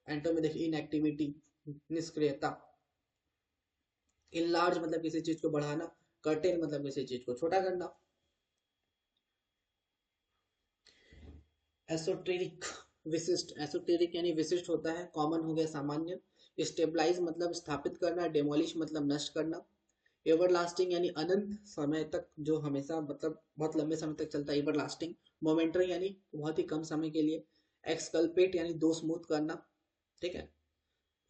एंटो में देखिए इनएक्टिविटी, निष्क्रियता। इनलार्ज मतलब किसी चीज को बढ़ाना। कर्टेन मतलब किसी चीज को छोटा करना। एसोटेरिक, विशिष्ट। एसोटेरिक यानी विशिष्ट होता है, कॉमन हो गया सामान्य। स्टेबलाइज मतलब स्थापित करना, डेमोलिश मतलब नष्ट करना। एवरलास्टिंग यानी अनंत समय तक, जो हमेशा मतलब बहुत लंबे समय तक चलता है, एवरलास्टिंग। मोमेंटरी यानी बहुत ही कम समय के लिए। एक्सकल्पेट यानी दोष मुक्त करना, ठीक है।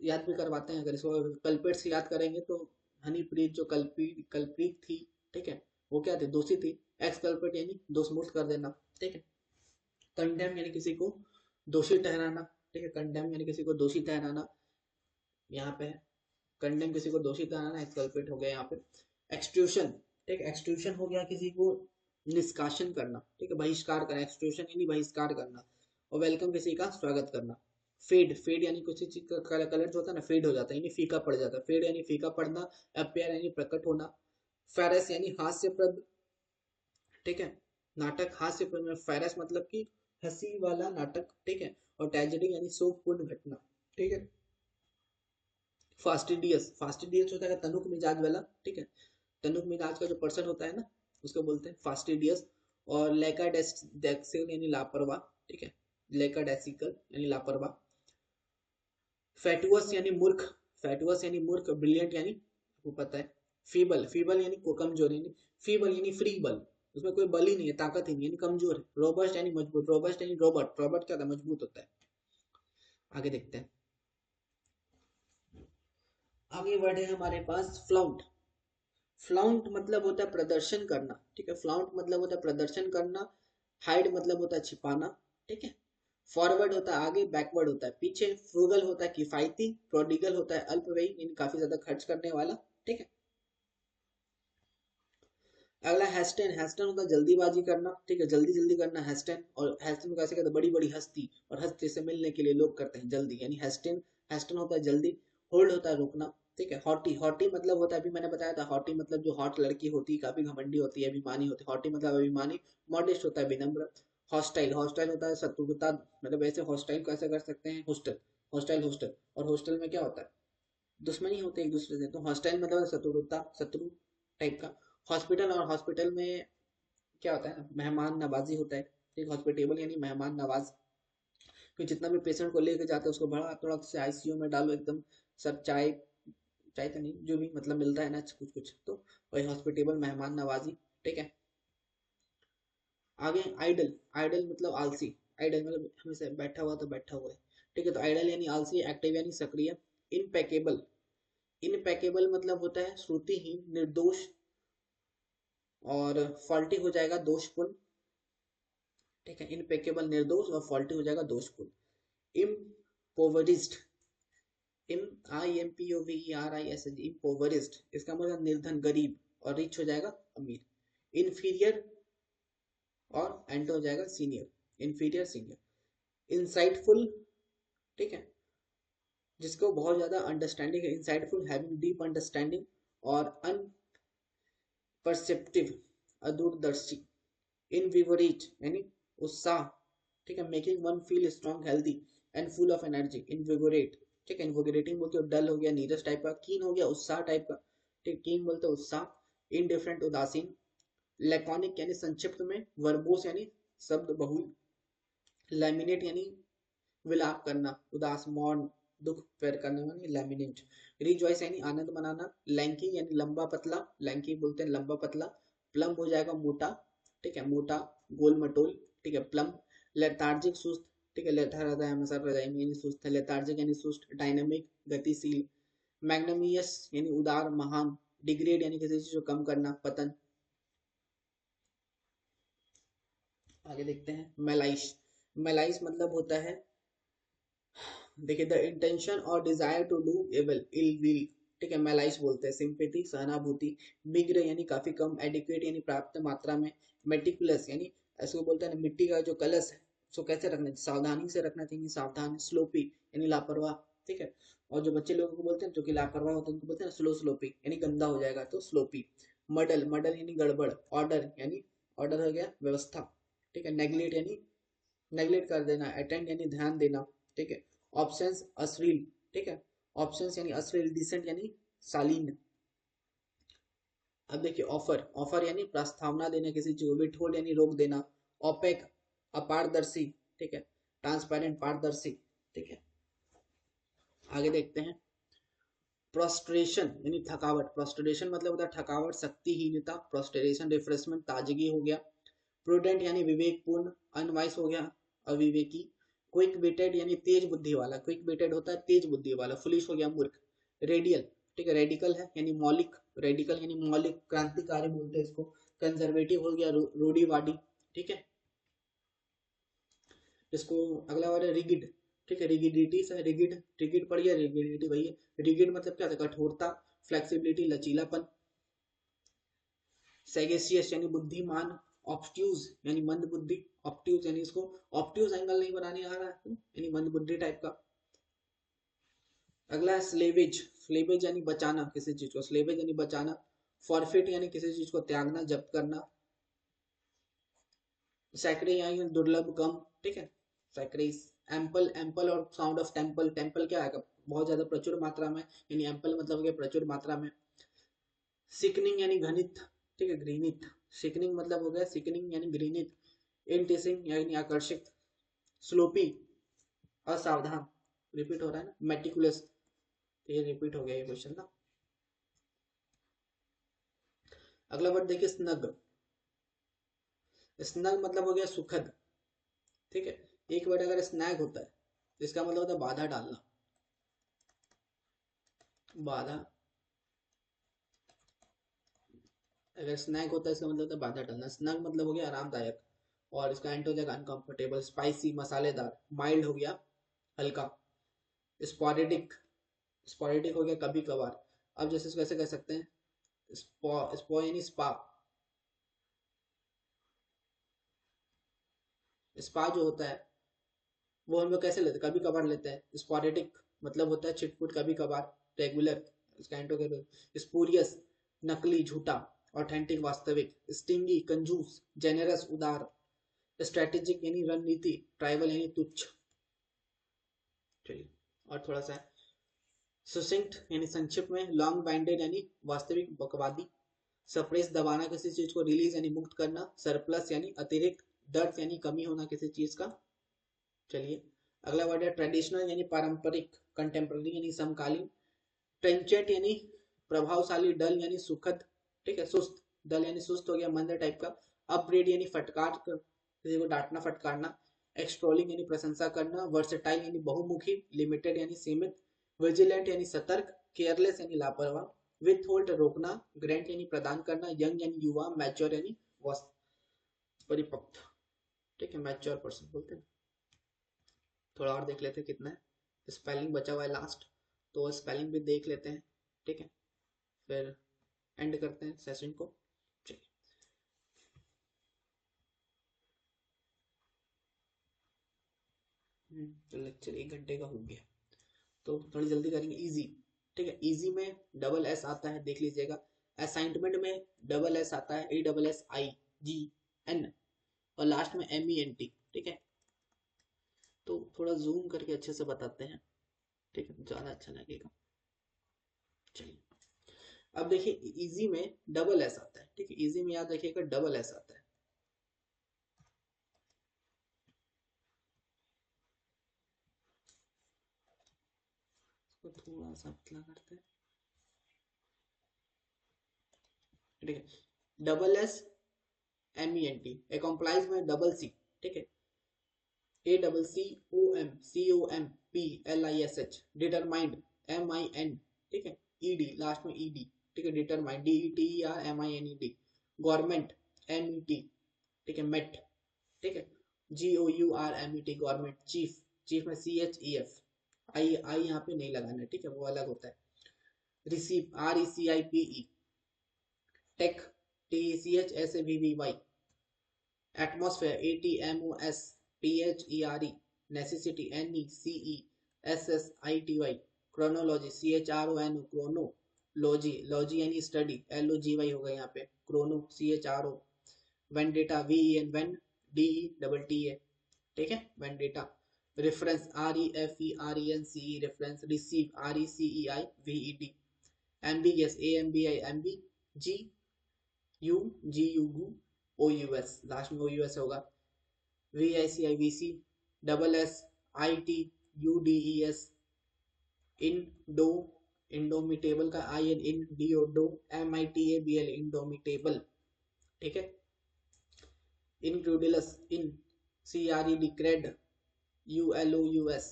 याद भी करवाते हैं, अगर इसको कल्पेट से याद करेंगे तो हनीप्रीत जो कल्प्रीत थी, ठीक है, वो क्या थी, दोषी थी। एक्सकल्पेट यानी दोष मुक्त कर देना, ठीक है। कंडेम यानी किसी को दोषी ठहराना, ठीक है, कंडेम यानी किसी को दोषी ठहराना, यहाँ पे है। कंडेम किसी को दोषी ठहराना, एक्सकल्पेट हो गया यहाँ पे। एक्सट्रूशन, ठीक है, एक्सट्रूशन हो गया किसी को निष्कासन करना, ठीक है, बहिष्कार करना। एक्सट्रूशन यानी बहिष्कार करना। और वेलकम किसी का स्वागत करना। फेड, फेड यानी किसी चीज का कलर जो होता है ना, फेड हो जाता है यानी फीका पड़ जाता है, फेड यानी फीका पड़ना। अपेयर यानी प्रकट होना। फेरस यानी हास्यप्रद, ठीक है, नाटक हास्यप्रद में। फेरस मतलब कि हंसी वाला नाटक, ठीक है। और ट्रेजेडी यानी शोकपूर्ण घटना, ठीक है। फास्टिडियस, फास्टिडियस होता है तनुक मिजाज वाला, ठीक है। तनुक मिजाज का जो पर्सन होता है ना, उसको बोलते हैं फास्टिडियस। और लेकाडेसिकल यानी लापरवाह, ठीक है, लेकाडेसिकल यानी लापरवाह। फैटुअस यानी मूर्ख, फैटुअस यानी मूर्ख। ब्रिलियंट यानी आपको पता है। फीबल, फीबल यानी को कमजोर, यानी फीबल यानी फ्री बल, उसमें कोई बल ही नहीं है, ताकत ही नहीं, यानी कमजोर है। रोबस्ट यानी मजबूत, रोबस्ट यानी रॉबर्ट, रॉबर्ट क्या था, मजबूत होता है। आगे देखते हैं। आगे वर्ड है हमारे पास फ्लाउंट। फ्लाउंट मतलब होता है प्रदर्शन करना, ठीक है, फ्लाउंट मतलब होता है प्रदर्शन करना। हाइड मतलब होता है छिपाना, ठीक है। फॉरवर्ड होता है आगे, बैकवर्ड होता है पीछे। फ्रूगल होता है किफायती। प्रोडिगल होता है अल्पव्ययी, यानी काफी ज्यादा खर्च करने वाला, ठीक है। अगला हेस्टेन, हेस्टेन होता है जल्दीबाजी करना, ठीक है, जल्दी जल्दी करना, हेस्टेन। और हेस्टेन कैसे कहते हैं, बड़ी बड़ी हस्ती, और हस्ती से मिलने के लिए लोग करते हैं जल्दी, यानी हेस्टेन। हेस्टेन होता है जल्दी। होल्ड होता है रोकना, ठीक है। हॉटी, हॉटी मतलब होता है, अभी मैंने बताया था, हॉटी मतलब जो हॉट लड़की होती है, काफी घमंडी होती है, अभिमानी होती है, हॉटी मतलब अभिमानी। मॉडेस्ट होता है विनम्र। हॉस्टाइल, हॉस्टाइल होता है शत्रुता, मतलब ऐसे हॉस्टाइल कैसे कर सकते हैं, होस्टल, हॉस्टाइल होस्टल। और हॉस्टल में क्या होता है, दुश्मनी होते हैं एक दूसरे से, तो हॉस्टाइल मतलब शत्रुता, शत्रु टाइप का। हॉस्पिटल, और हॉस्पिटल में क्या होता है ना, मेहमान नवाजी होता है, ठीक। हॉस्पिटेबल यानी मेहमान नवाज। कि जितना भी पेशेंट को लेके जाते हैं उसको बड़ा थोड़ा से आईसीयू में डालो एकदम, सब चाय, चाय तो नहीं, जो भी मतलब मिलता है ना कुछ कुछ, तो वही हॉस्पिटेबल, मेहमान नवाजी, ठीक है। आगे आइडल, आइडल मतलब आलसी। आइडल मतलब हमेशा बैठा हुआ तो बैठा हुआ है, ठीक है। तो आइडल यानी आलसी, एक्टिव यानी सक्रिय। इनपेकेबल, इनपेकेबल मतलब होता है श्रुतिहीन, निर्दोष। और फॉल्टी हो जाएगा दोषपूर्ण, ठीक है। इनपेकेबल निर्दोष, और फॉल्टी हो जाएगा दोषपूर्ण। Impoverished, im I M P O V E R I S G, impoverished, इसका मतलब निर्धन, गरीब। और रिच हो जाएगा अमीर। इन्फीरियर, और एंटो हो जाएगा सीनियर। Inferior senior. इंसाइटफुल, ठीक है, जिसको बहुत ज्यादा अंडरस्टैंडिंग है, इंसाइटफुल, हैविंग डीप अंडरस्टैंडिंग, और अनपरसेप्टिव, अदूरदर्शी। इनविवरेट यानी उत्साह, ठीक है, making one feel strong, healthy and full of energy, invigorate, ठीक है। इनविगोरेटिंग बोलते हो डल हो गया, नीरस टाइप का। कीन हो गया उत्साह टाइप का, ठीक, कीन बोलते हो उत्साह। इनडिफरेंट, उदासीन। लैकोनिक यानी संक्षिप्त में। वर्बोस यानी शब्द बहुल। लैमिनेट यानी विलाप करना, उदास, मौन, दुख पैर करने वाली, लैमिनेट। रिजॉइस यानी आनंद मनाना। लैंकी यानी लंबा पतला, लैंकी बोलते हैं लंबा पतला। प्लम्प हो जाएगा मोटा, ठीक है, मोटा, गोल मटोल, ठीक है, प्लम्प। लेथार्जिक, सुस्त, ठीक है, लेथा रहता है हमेशा रजाई में यानी सुस्त है। लेथार्जिक यानी सुस्त। डायनेमिक, गतिशील। मैग्नमियस यानी उदार, महान। डिग्रेड यानी किसी चीज को कम करना, पतन। आगे देखते हैं मेलाइश। मेलाइश मतलब होता है, देखिए, the intention or desire to do evil, ill will, ठीक है, मेलाइश बोलते हैं। सिंपैथी, सहानुभूति। मिग्र यानी काफी कम। एडिक्वेट यानी पर्याप्त मात्रा में। मेटिकुलस यानी ऐसे बोलते हैं ना, मिट्टी का जो कलश है उसको कैसे रखना चाहिए, सावधानी से रखना चाहिए, सावधान। स्लोपी यानी लापरवाह, ठीक है। और जो बच्चे लोगों को बोलते हैं जो कि लापरवाह होते हैं उनको बोलते हैं स्लो स्लोपी यानी गंदा हो जाएगा तो स्लोपी। मडल, मडल यानी गड़बड़। ऑर्डर यानी, ऑर्डर हो गया व्यवस्था, ठीक है। नेग्लेक्ट यानी नेग्लेक्ट कर देना। अटेंड यानी ध्यान देना, ठीक है। ऑप्शंस, अश्लील, ठीक है, ऑप्शंस यानी अश्लील। डिसेंट यानी शालीन। अब देखिए ऑफर, ऑफर यानी प्रस्तावना देना किसी चीज को। विथहोल्ड यानी रोक देना। ओपेक, अपारदर्शी, ठीक है। ट्रांसपेरेंट, पारदर्शी, ठीक है। आगे देखते हैं प्रोस्ट्रेशन यानी थकावट। प्रोस्ट्रेशन मतलब होता है थकावट, शक्तिहीनता। प्रोस्ट्रेशन, रिफ्रेशमेंट, ताजगी हो गया। प्रूडेंट यानी विवेकपूर्ण। अनवाइस हो गया अविवेकी। क्विक विटेड यानी तेज बुद्धि वाला, क्विक विटेड होता है तेज बुद्धि वाला। फुलिश हो गया मूर्ख। रेडियल, ठीक है, रेडिकल है यानी मौलिक। रेडिकल यानी मौलिक, क्रांतिकारी बोलते हैं इसको। कंजर्वेटिव हो गया रूढ़िवादी, ठीक है। इसको अगला वाला रिगिड, ठीक है, रिगिडिटी से रिगिड, रिगिड पड़ गया, रिगिडिटी वही है। रिगिड मतलब क्या होता है, कठोरता। फ्लेक्सिबिलिटी, लचीलापन। सैगेसियस यानी बुद्धिमान। ऑब्ट्यूज यानी मंद बुद्धि। ऑब्ट्यूज यानी इसको ऑब्ट्यूज एंगल नहीं बनाने आ रहा है यानी मंद बुद्धि टाइप का। अगला है स्लेवेज। स्लेवेज यानी बचाना किसी चीज को, स्लेवेज यानी बचाना। फॉरफिट यानी किसी चीज को त्यागना, जब्त करना। सैकड़े यानी दुर्लभ, कम, ठीक है, सैकड़ीज। एम्पल, एम्पल और साउंड ऑफ टेम्पल, टेम्पल क्या आएगा, बहुत ज्यादा प्रचुर मात्रा में, यानी एम्पल मतलब हो गया प्रचुर मात्रा में। सिकनिंग यानी घनित, ठीक है, घृणित। सिकनिंग मतलब हो गया सिकनिंग यानी घृणित। इंटिसिंग यानी आकर्षित। स्लोपी, असावधान, रिपीट हो रहा है ना। मेटिकुलस, ये रिपीट हो गया ये क्वेश्चन ना। अगला वर्ड देखिए स्नग। स्नग मतलब हो गया सुखद, ठीक है। एक वर्ड अगर स्नैग होता है इसका मतलब होता है बाधा डालना, बाधा। अगर स्नैग होता है इसका मतलब होता है बाधा डालना। स्नग मतलब हो गया आरामदायक, और इसका एंट हो जाएगा अनकंफर्टेबल। स्पाइसी, मसालेदार। माइल्ड हो गया हल्का। स्पॉरेडिक, स्पॉरेडिक हो गया कभी कभार। अब जैसे इसको ऐसे कह सकते हैं, स्पॉ, स्पॉ यानी स्पा। स्पा जो होता है वो हम लोग कैसे लेते हैं, कभी कभार लेते हैं। स्पॉरेडिक मतलब होता है छिटपुट, कभी कभार। रेगुलर, इसका एंट हो गया। स्पूरियस, नकली, झूठा। ऑथेंटिक, वास्तविक। स्टिंगी, कंजूस। जेनरस, उदार। स्ट्रेटेजिक यानी रणनीति। ट्राइबल यानी तुच्छ। चलिए और थोड़ा सा सुसिंक्ट यानी संक्षिप्त में। लॉन्ग बाइंडेड यानी वास्तविक, बकवादी। सप्रेस, दबाना किसी चीज को। रिलीज यानी मुक्त करना। सरप्लस यानी अतिरिक्त। दर्द यानी कमी होना किसी चीज का। चलिए अगला वर्ड है ट्रेडिशनल यानी पारंपरिक। कंटेम्प्रेरी यानी समकालीन। ट्रेंचेंट यानी प्रभावशाली। डल यानी सुखद, ठीक है, सुस्त। डल यानी सुस्त हो गया, मंद टाइप का। अपब्रेड यानी फटकार किसी को डांटना, फटकारना। एक्सट्रोलिंग यानी प्रशंसा करना। वर्सेटाइल यानी बहुमुखी। लिमिटेड यानी सीमित। विजिलेंट यानी सतर्क। केयरलेस यानी लापरवाह। विथ होल्ड रोकना। ग्रेंट यानी प्रदान करना। यंग यानी युवा। मैच्योर यानी परिपक्व, ठीक है, मैच्योर पर्सन बोलते हैं। थोड़ा और देख लेते हैं कितना है। स्पेलिंग बचा हुआ है लास्ट, तो स्पेलिंग भी देख लेते हैं, ठीक है, फिर एंड करते हैं सेशन को। चलिए। तो लेक्चर 1 घंटे का हो गया, तो थोड़ी जल्दी करेंगे। इजी, ठीक है, इजी में डबल एस आता है, देख लीजिएगा। असाइनमेंट में डबल एस आता है, ASSIGN, और लास्ट में MENT, ठीक है। तो थोड़ा जूम करके अच्छे से बताते हैं, ठीक है, ज्यादा अच्छा लगेगा। चलिए, अब देखिए इजी में डबल एस आता है, ठीक है, इजी में याद रखिएगा डबल एस आता है। इसको थोड़ा सा पतला करते हैं, ठीक है। डबल एस MENT, कंप्लाइज में डबल सी, ठीक है, ACCOMPLISH, डिटरमाइंड MIN, ठीक है, ED, लास्ट में ED, ठीक है, डिटरमाइंड DETERMINED, गवर्नमेंट MET, ठीक है, मेट, ठीक है, GOURMET, गवर्नमेंट, चीफ, चीफ में CHEF, आई यहाँ पे नहीं लगाना है, ठीक है, वो अलग होता है। Receive RECIPE, take TECHSAVVY, atmosphere ATMOSPHERE, necessity NECESSITY, chronology CHRONO, chronology, logy यानी स्टडी, LOGY होगा यहाँ पे, Chrono CHRO, vendetta VEN, when DETTA, ठीक है, vendetta. Reference REFERENCE, reference. Receive RECEIVED, ambiguous AMBIGUGUOUS, last में OUS होगा। VICIVC, double SITUDES, Indo, indomitable का IN, INDIODO, MITABL, indomitable, ठीक है। इनक्रेडुलस, इन CRED, crate, ULOUS,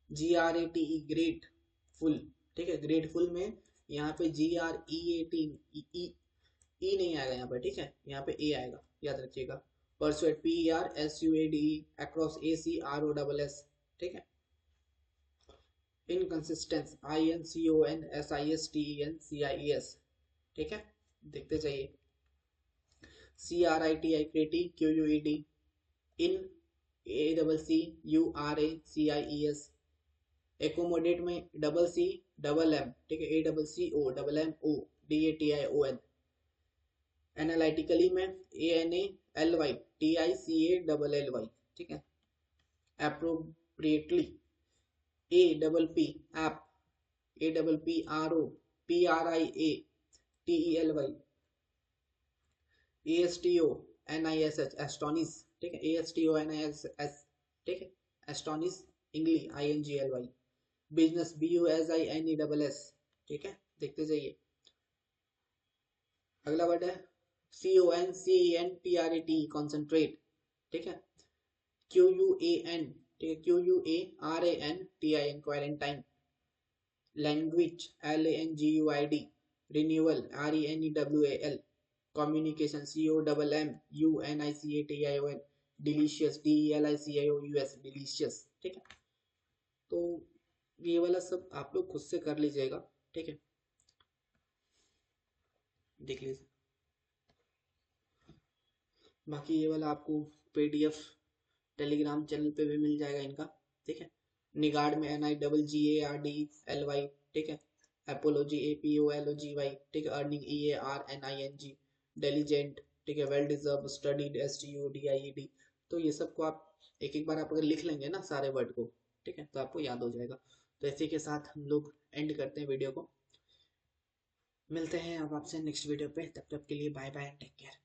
GRATE, great full, ठीक है, grateful में यहाँ पे GREAT, ई नहीं आएगा यहाँ पे, ठीक है, यहाँ पे ए आएगा, याद रखिएगा। परसुएट PERSUADE, अक्रॉस ACROSS, ठीक है। इनकंसिस्टेंस INCONSISTENCIES, ठीक है, देखते जाइए। CRITI, क्रेटी, QUED, इन ACCURACIES, एकोमोडेट में डबल C डबल M, ठीक है, ACCO MMO DATION, एनालिटिकली में ANALYTICALLY, ठीक है। Appropriately APP, app, APPROPRIATELY, ASTONISH, astonish, ठीक है, ASTONISH, ठीक है, astonish, English INGLY, business BUSINESS, ठीक है, देखते जाइए। अगला वर्ड है CONCENTRATE, कॉन्सेंट्रेट, ठीक है। QUAN, ठीक है, QUARANTIN, quarantine. Language LANGUID, renewal RENEWAL, communication COMMUNICATION, delicious DELICIOUS, delicious, ठीक है। तो ये वाला सब आप लोग खुद से कर लीजिएगा, ठीक है, देख लीजिए। बाकी ये वाला आपको PDF टेलीग्राम चैनल पे भी मिल जाएगा इनका, ठीक है। निगार्ड में NIGGARDLY, ठीक है। एपोलॉजी APOLOGY, ठीक है। अर्निंग EARNING, डेलीजेंट, ठीक है। Well deserve, studied STUDIED। तो ये सब को आप एक एक बार आप अगर लिख लेंगे ना सारे वर्ड को, ठीक है, तो आपको याद हो जाएगा। तो इसी के साथ हम लोग एंड करते हैं वीडियो को। मिलते हैं अब आपसे नेक्स्ट वीडियो पे, तब तक के लिए बाय बाय, टेक केयर।